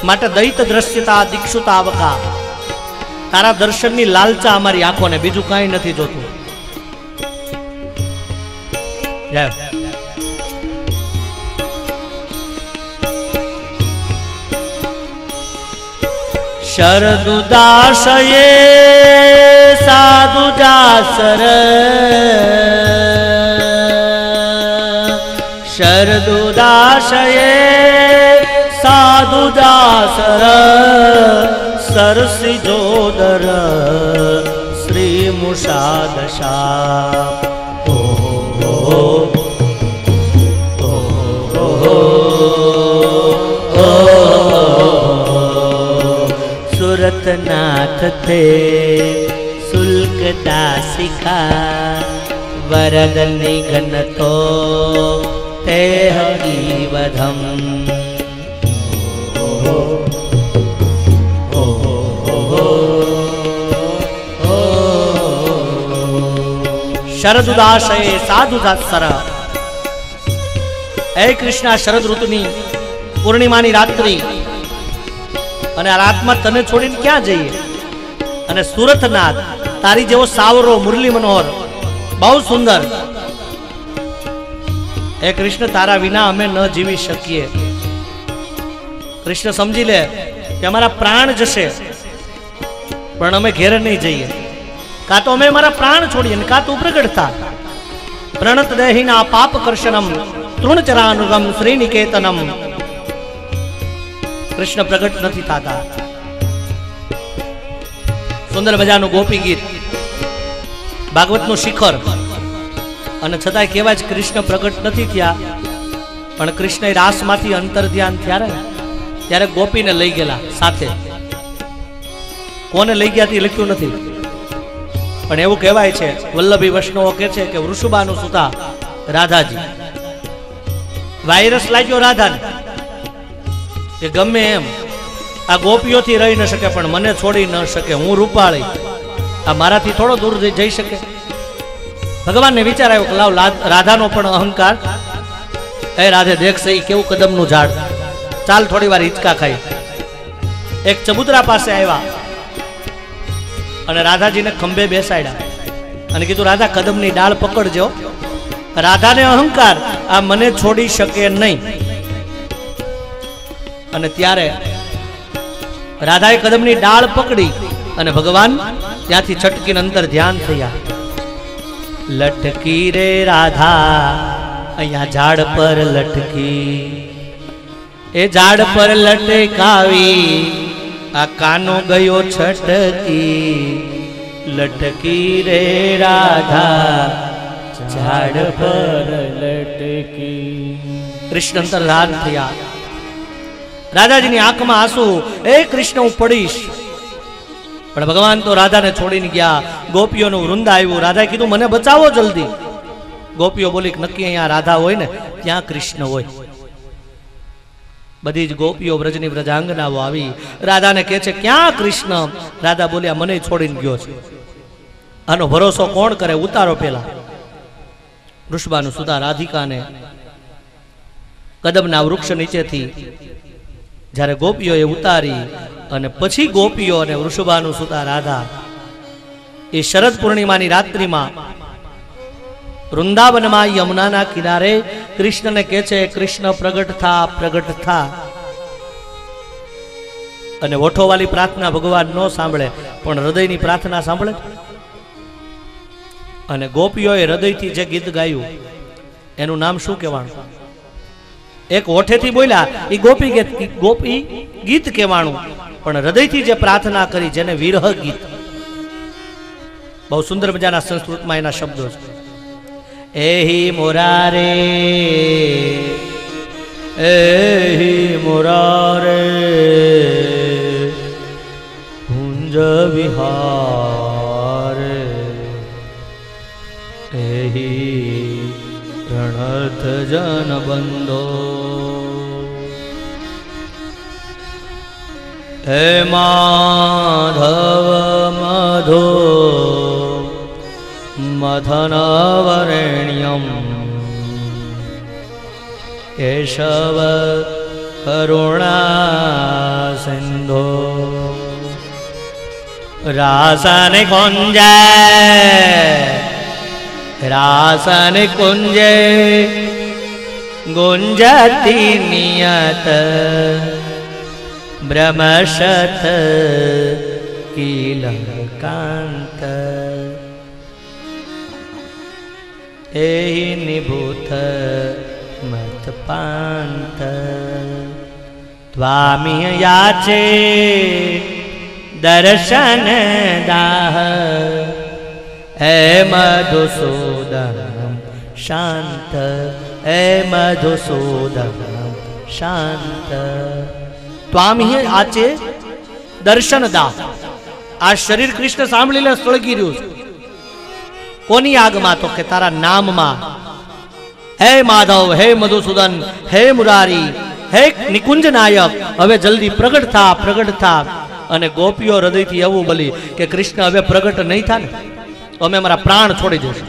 માટે દૈત દ્રશ્યતા દીક્ષુતાવકા. તારા દર્શનની લાલચા અમારી આંખોને, બીજું કાંઈ નથી જોતું. જય. શરદુદાસયે સાધુજાસર. શરદુદાસયે સાધુજાસર. સરસી જોદર શ્રી મુષાદશા. સુરતનાથ તે શુલ્કતા શિખા. વરદ નિઘન તો તે હરિવધમ. શરદુદાસયે સાધુજાસર. હે કૃષ્ણ, શરદ ઋતુની પૂર્ણિમાની રાત્રિ, અને આ રાતમાં તને છોડીને ક્યાં જઈએ? અને સુરતનાથ, તારી જેવો સાવરો મુરલી મનોહર, બહુ સુંદર. હે કૃષ્ણ, તારા વિના અમે ન જીવી શકીએ. કૃષ્ણ સમજી લે કે અમારા પ્રાણ જશે, પણ અમે ઘેર નહીં જઈએ. કાં તો અમે અમારા પ્રાણ છોડીએ, કાં તો પ્રગટ થા. પ્રણત દેહિના પાપ કર્ષણમ તૃણચરાનુગમ શ્રીનિકેતનમ. કૃષ્ણ પ્રગટ નથી થતા. સુંદર મજાનું ગોપી ગીત, ભાગવતનું શિખર, અને છતાંય કહેવાય છે કૃષ્ણ પ્રગટ નથી થયા. પણ કૃષ્ણ રાસમાંથી અંતર ધ્યાન થયા. ત્યારે ગોપીને લઈ ગયેલા સાથે. કોને લઈ ગયા તે લખ્યું નથી, પણ એવું કહેવાય છે, વલ્લભી વૈષ્ણવો કહે છે કે વૃષભાનું સુતા રાધાજી. વાયરસ લાગ્યો રાધાને કે ગમે એમ આ ગોપીઓથી રહી ન શકે પણ મને છોડી ન શકે, હું રૂપાળી, આ મારાથી થોડો દૂર જઈ શકે. ભગવાનને વિચાર આવ્યો કે લાવ રાધાનો પણ અહંકાર, એ રાધે દેખશે ઈ કેવું કદમનું ઝાડ, ચાલ થોડી વાર હિંચકા ખાઈ. એક ચબૂતરા પાસે આવ્યા અને રાધાજીને ખંભે બેસાડ્યા અને કીધું રાધા કદમની ડાળ પકડજો. રાધાને અહંકાર, આ મને છોડી શકે નહીં. અને ત્યારે રાધાએ કદમની ડાળ પકડી અને ભગવાન ત્યાંથી છટકીને અંતર ધ્યાન થયા. લટકી રે રાધા અહીંયા ઝાડ પર લટકી, એ ઝાડ પર લટકાવી આ કાનો ગયો છટકી. લટકી રે રાધા ઝાડ પર લટકી. કૃષ્ણ અંતર ધ્યાન થયા. રાધાજીની આંખમાં આંસુ, એ કૃષ્ણ હું પડીશ. પણ ભગવાન તો રાધાને છોડીને ગયા. ગોપીઓનું વૃંદ આવ્યું. રાધાએ કીધું મને બચાવો જલ્દી. ગોપીઓ બોલી નક્કી અહીંયા રાધા હોય ને ત્યાં કૃષ્ણ હોય. બધી જ ગોપીઓ વ્રજની વ્રજાંગનાઓ આવી રાધાને કહે છે ક્યાં કૃષ્ણ. રાધા બોલ્યા મને છોડીને ગયો છે. આનો ભરોસો કોણ કરે? ઉતારો પેલા. વૃષભાનું સુતા રાધિકાને કદમના વૃક્ષ નીચેથી જ્યારે ગોપીઓએ ઉતારી અને પછી ગોપીઓ અને વૃષભાનું સુતા રાધા એ શરદ પૂર્ણિમાની રાત્રિમાં વૃંદાવનમાં યમુનાના કિનારે કૃષ્ણને કહે છે કૃષ્ણ પ્રગટ થા, પ્રગટ થા. અને ઓઠોવાળી પ્રાર્થના ભગવાન ન સાંભળે પણ હૃદયની પ્રાર્થના સાંભળે. અને ગોપીઓએ હૃદયથી જે ગીત ગાયું એનું નામ શું કહેવાનું? એક ઓઠેથી બોલ્યા એ ગોપી ગીત કહેવાનું, પણ હૃદયથી જે પ્રાર્થના કરી જેને વિરહ ગીત. બહુ સુંદર મજાના સંસ્કૃતમાં એના શબ્દો છે. એહી મુરારે એહી મુરારે કુંજ વિહારે એહી રણથ જન બંધો. હે માધવ મધો મથનવરેણ્યમ કેશવ કરુણા સિંધો. રાસન કુંજે રાસન કુંજે ગુંજતી નિયત બ્રહ્મશત કિલકાંત. એહી નિભૂત મત પાંત ત્વામી યાચે દર્શન દાહ. હે મધુસૂદન શાંત, હે મધુસૂદન શાંત. ત્વામી આચે દર્શન દાહ. આ શરીર કૃષ્ણ સાંભળી લે સળગી રહ્યું છે. કોની આગમાં? તો કે તારા નામમાં. હે માધવ, હે મધુસૂદન, હે મુરારી, હે નિકુંજ નાયક, હવે જલ્દી પ્રગટ થા, પ્રગટ થા. અને ગોપીઓ હૃદયથી એવું બોલી કે કૃષ્ણ હવે પ્રગટ નહીં થાય ને તો અમે અમારા પ્રાણ છોડી દઈશું.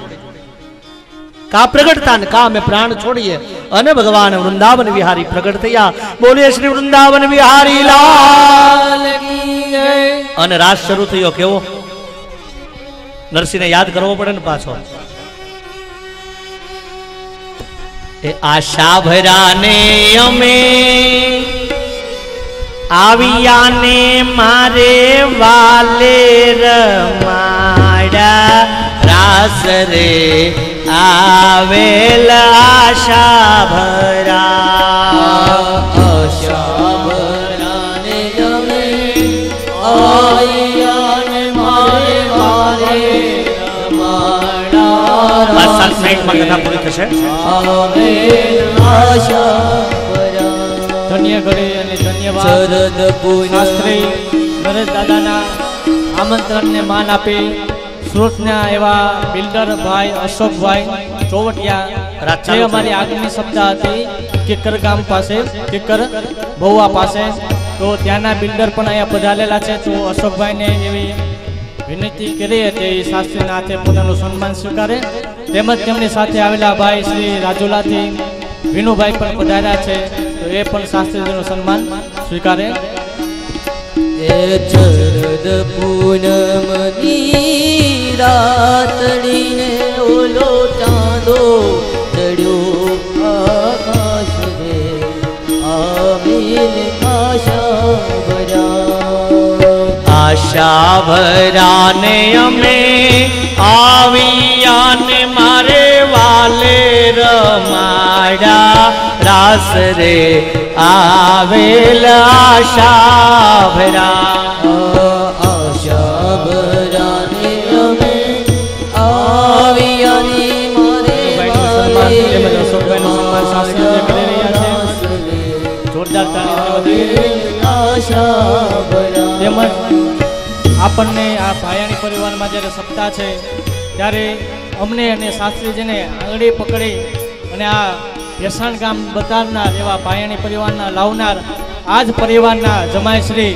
કા પ્રગટ થા ને કા અમે પ્રાણ છોડીએ. અને ભગવાન વૃંદાવન વિહારી પ્રગટ થયા. બોલીએ શ્રી વૃંદાવન વિહારી લાલ કી જય. અને રાસ શરૂ થયો. કેવો? નરસિંહને યાદ કરવો પડે ને પાછો. એ આશા ભરાને અમે આવિયાને મારે વાલે રમાડા. રાસ રે આવેલ આશા ભરા. આશા ભરાને અમે આવિયાને મારે વાલે રમાડા. બસ 7 મિનિટમાં કથા પૂરી થશે. આવેલ આશા ભરા. ધન્ય કરે અને ધન્યવાદ શાસ્ત્રી નરેશ દાદાના આમંત્રણને માન આપી સુરતના એવા બિલ્ડર ભાઈ અશોકભાઈ ચોવટિયા જે અમારી આગળની સપ્તાહ હતી કિક્કર ગામ પાસે કિક્કર ભૌવા પાસે તો ત્યાંના બિલ્ડર પણ અહીંયા પધારેલા છે તો અશોકભાઈને એવી વિનંતી કરી હતી શાસ્ત્રીના હાથે પોતાનું સન્માન સ્વીકારે તેમજ તેમની સાથે આવેલા ભાઈ શ્રી રાજુલાથી વિનુભાઈ પણ પધાર્યા છે તો એ પણ શાસ્ત્રીજીનું સન્માન સ્વીકારે. ચરદ પૂનમની રાતડીને ઓલો ચાંદો ચડ્યો આકાશ રે આવીને આશા ભરાને અમે આવિયાને મારે વાલે રમાડા રાસ રે આવેલ આશા ભરાને અમે આવિયાને મારે આપણને આ ભાયાણી પરિવારમાં જ્યારે સપ્તાહ છે ત્યારે અમને અને શાસ્ત્રીજીને આંગળી પકડી અને આ ભેસાણ ગામ બતાવનાર એવા ભાયાણી પરિવારના લાવનાર આ જ પરિવારના જમાઈશ્રી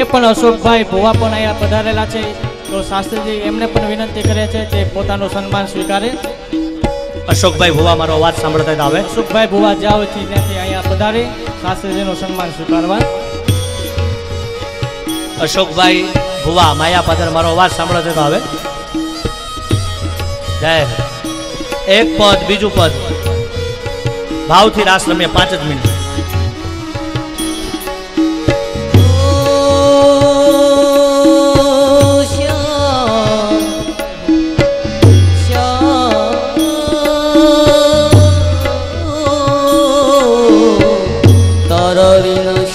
એ પણ અશોકભાઈ ભુવા પણ અહીંયા પધારેલા છે તો શાસ્ત્રીજી એમને પણ વિનંતી કરે છે તે પોતાનું સન્માન સ્વીકારે. અશોકભાઈ ભુવા મારો અવાજ સાંભળતા આવે અશોકભાઈ ભુવા જ્યાં ત્યાંથી અહીંયા પધારી શાસ્ત્રીજીનું સન્માન સ્વીકારવા. અશોકભાઈ ભુવા માયા પાદર મારો અવાજ સાંભળતો તો હવે જય એક પદ બીજું પદ ભાવથી રાસ રમીએ 5 જ મિનિટ.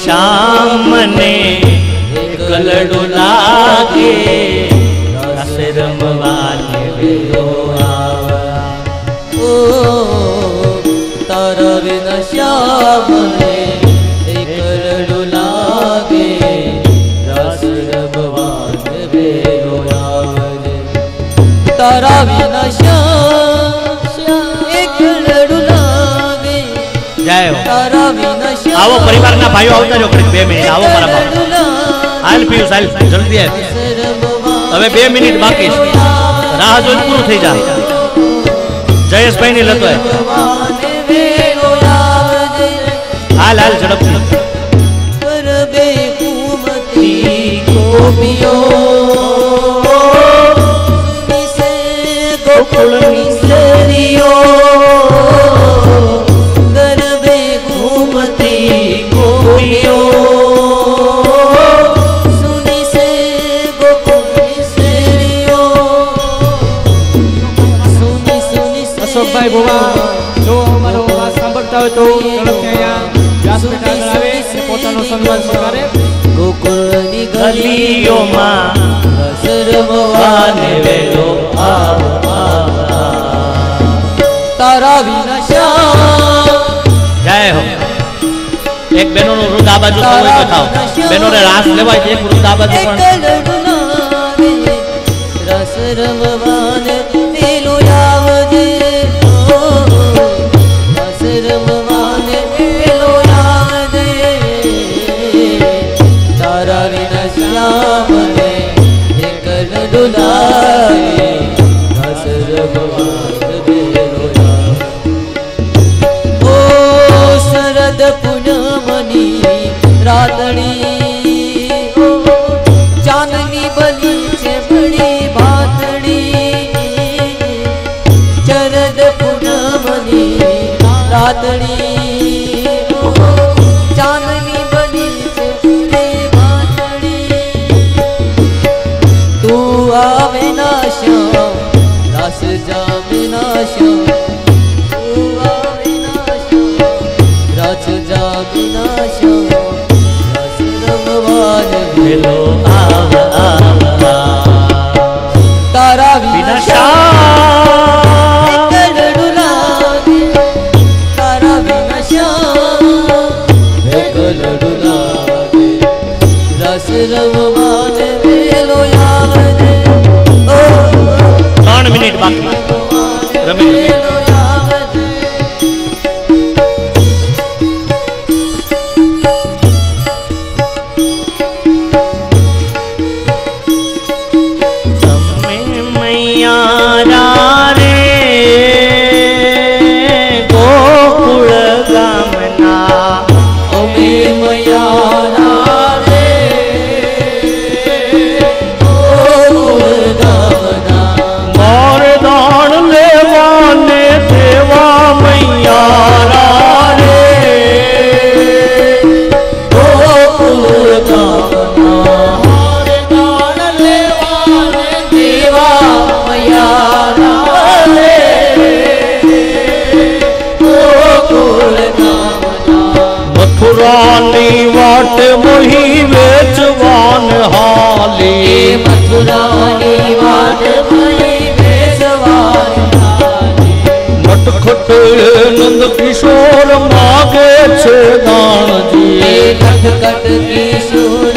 શામને કલડો લાગે રસ રમવાને વેલો આવા ઓ તારા વિના શ્યામને કલડો લાગે રસ રમવાને વેલો આવે તારા વિના શ્યામ કલડો લાગે જય હો. તારા વિના આવો પરિવારના ભાઈઓ આવતા જો 2 મિનિટ આવો મારા બાપ હાલ પિયુષ હાલ જલ્દી આવ હવે 2 મિનિટ બાકી છે રાહ જોઈને પૂરું થઈ જાય. જયેશભાઈ ની લતો હાલ હાલ ઝડપથી કરબે કુમતી ગોપીઓ સુનિસે ગોકુળ મિસરીઓ કરબે કુમતી ગોપીઓ સુનિસે ગોકુળ મિસરીઓ સુની સુની અશોકભાઈ ભુવા જો અમારો અવાજ સાંભળતા હોય તો ઝડપથી અહીંયા વ્યાસપીઠ આગળ આવે અને પોતાનું સન્માન સ્વીકારે. ગોકુળની ગલીઓમાં રસરમવાને વેલો તારા વિના જય હો. એક બેનોનું વૃદ્ધ આ બાજુ હોય તો થાવ બેનોને રાસ લેવાય છે એક વૃદ્ધ આ બાજુ પણ રસ રમવાને વેલો આવજે રસ રમવાને વેલો આવજે તારા વિના શ્યામને એકલ ડુલાવે રસ રમવાને વેલો ઓ શરદ પૂનમની રાતડી ચાંદની બની છે બડી ભાતડી શરદ પૂનમની રાતડી ચાંદની બની છે બડી ભાતડી તું આવે ના શ્યામ રસ જામે ના શ્યામ તું આવે ના શ્યામ રસ જામે ના શ્યામ રસ રમવાન વેલો આવા તારા વિના શ્યામ કલડુ લાગે તારા વિના શ્યામ કલડુ રવમાન વેલો આવજે 3 મિનિટ બાકી રમી વેલો આવજે તમે મૈયા રે ગોકુળ ગામના અમે મયારા રે ગોકુળ ગામના મોરદાણ લેવાને દેવા મૈયા રે ગોકુળ ગામના દાન લેવાને દેવા મયારા રે ગોકુળ ગામના મથુરાની વાટ મોહી વેચવાન હાલી મથુરાની વાટ મહી બેસવાની નટખટ નંદ કિશોર માગે છે દાણજી નટખટ કિશોર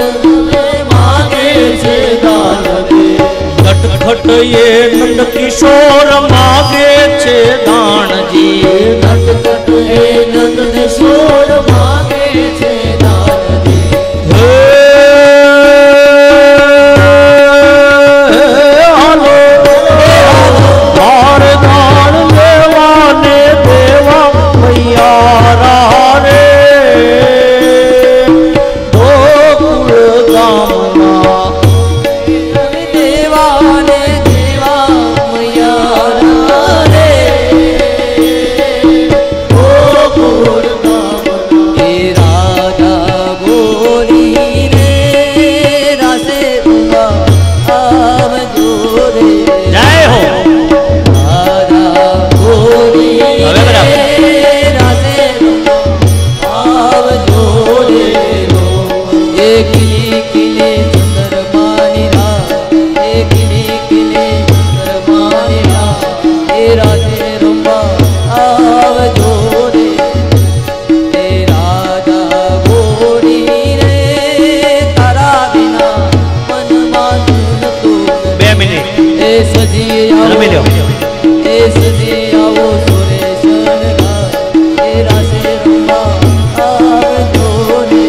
માગે છે દાનજી નટખટ એ નંદ કિશોર માગે છે દાણજી નટખટ હે નંદ કિશોર માગે છે દાનજી હે હાલો માર દાણ લેવાને દેવા મૈયા રે ગોકુળ ગામના દેવાને દેવા મયારા રે ગોકુળ ગામના એ રાજા ગોરી રે રાસે ઉમા આવજો રે જય હો રાજા ગોરી હવે બરાબર. રે રાસે ઉમા આવજો રે એ કિલી કિલી ચંદ્રમાની રાત એ કિલી કિલી ચંદ્રમાની રાત એ રાતે રમવા આવજો રે એ રાજા ગોરી રે તારા વિના મનમાં નતું 2 મિનિટ એ સજી રમી લ્યો એ સજી આવો સુરેશ એ રાસે રમવા આવજો રે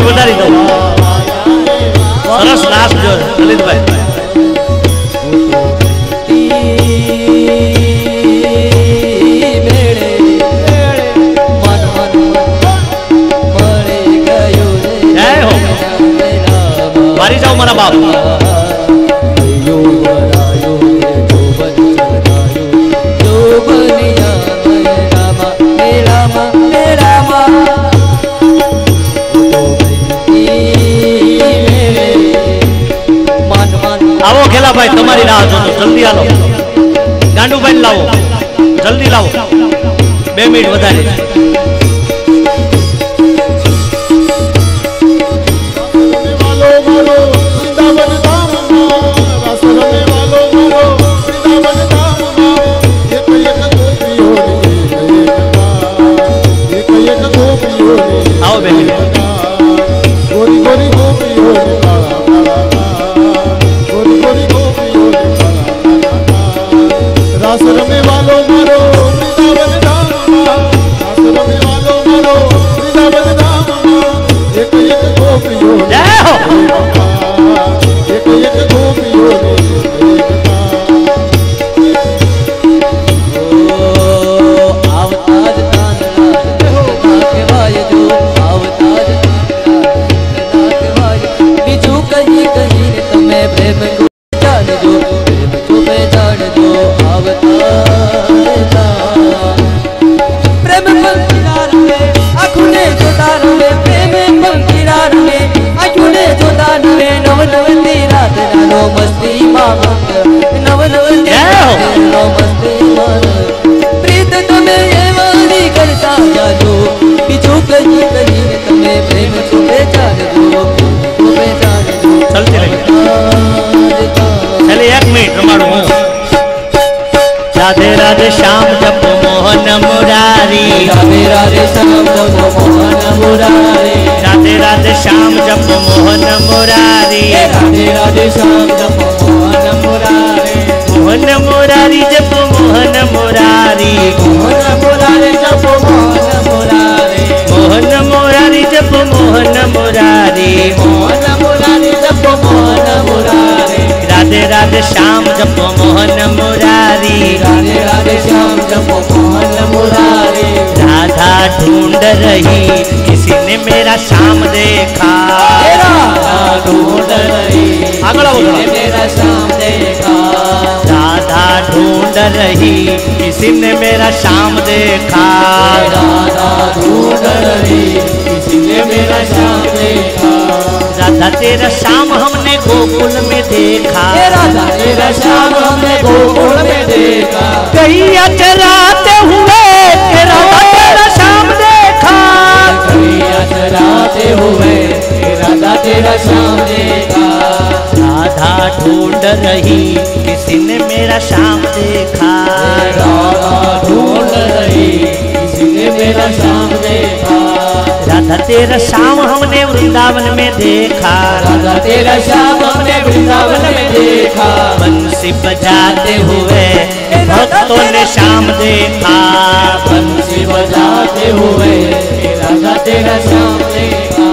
વધારી દઉં સરસ નાશ જો લલિતભાઈ મારી જાઓ મારા બાપ આવો ખેલાભાઈ તમારી રાહ જોતો જલ્દી આવો ગાંડુભાઈ લાવો જલ્દી લાવો 2 મિનિટ વધારે આવો 2 મિનિટ ગોરી ગોરી ગોપીઓ રાસ રમે વાલો મારો વૃંદાવન ધામમાં રાસ રમે વાલો राधे राधे श्याम जप मोहन मुरारी राधे राधे श्याम जप मोहन मुरारी राधे राधे श्याम जप मोहन मुरारी राधे राधे श्याम जप मोहन मुरारी मोहन मुरारी जप मोहन मुरारी मोहन मुरारी जप मोहन मुरारी मोहन मुरारी जप मोहन मुरारी मोहन मुरारी जप मोहन मुरारी राधे राधे श्याम जप मोहन मुरारी राधे राधे श्याम जप मोहन मुरारी राधा ढूंढ रही किसी ने मेरा श्याम देखा राधा ढूंढ रही किसी ने मेरा श्याम देखा राधा ढूंढ रही किसी ने मेरा श्याम देखा राधा ढूंढ रही किसी ने मेरा श्याम देखा राधा तेरा श्याम हमने गोकुल में देखा राधा तेरा श्याम हमने गोकुल में देखा गैया चराते हुए राधा तेरा श्याम देखा गैया चराते हुए राधा तेरा श्याम देखा राधा ढूंढ रही किसी ने मेरा श्याम देखा राधा ढूंढ रही किसी ने मेरा श्याम देखा राधा तेरा श्याम हमने वृंदावन में देखा राधा तेरा श्याम हमने वृंदावन में देखा बंसी बजाते हुए भक्तों ने श्याम देखा बंसी बजाते हुए राधा तेरा श्याम देखा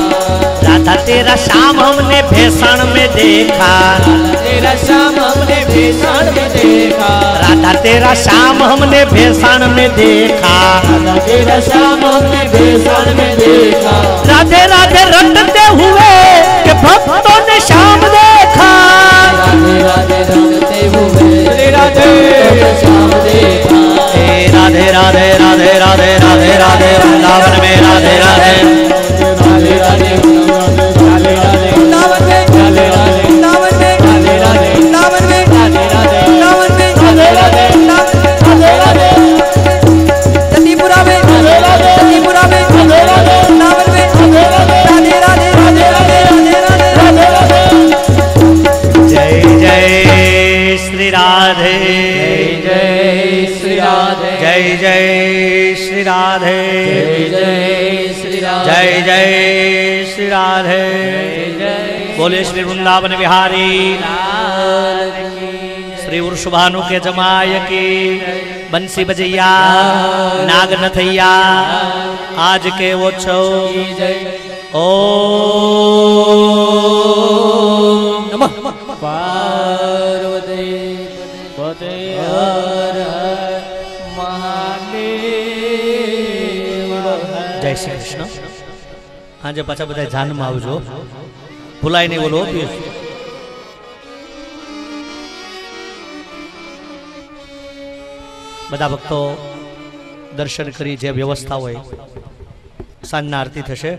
राधा तेरा श्याम हमने भेषण में देखा राधा तेरा श्याम हमने भेषण में देखा राधा तेरा श्याम हमने भेषण में देखा राधा तेरा श्याम हमने भेषण में देखा राधे राधे रटते हुए कि भक्तों ने श्याम देखा राधे राधे रटते हुए राधे श्याम देखा राधे राधे राधे राधे राधे राधे वृंदावन में राधे राधे राधे राधे राधे राधे वृंदावन में राधे राधे वृंदावन में राधे राधे वृंदावन में राधे राधे वृंदावन में राधे राधे राधे राधे जतिपुरा में राधे राधे जतिपुरा में राधे राधे वृंदावन में राधे राधे राधे राधे राधे राधे राधे राधे जय जय श्री राधे जय श्री राधे जय जय श्री राधे जय श्री राधे जय जय श्री राधे बोले श्री वृंदावन बिहारी श्री वृषभानु के जमाय की बंसी बजैया नाग नथैया आज के वो छो ओम नमः पार्वती पते हर हर महादेव जय श्री कृष्ण हाँ जो पाछा बधाय ध्यान में आवजो भूलाय नहीं बोलो બધા ભક્તો દર્શન કરી જે વ્યવસ્થા હોય સાંજના આરતી થશે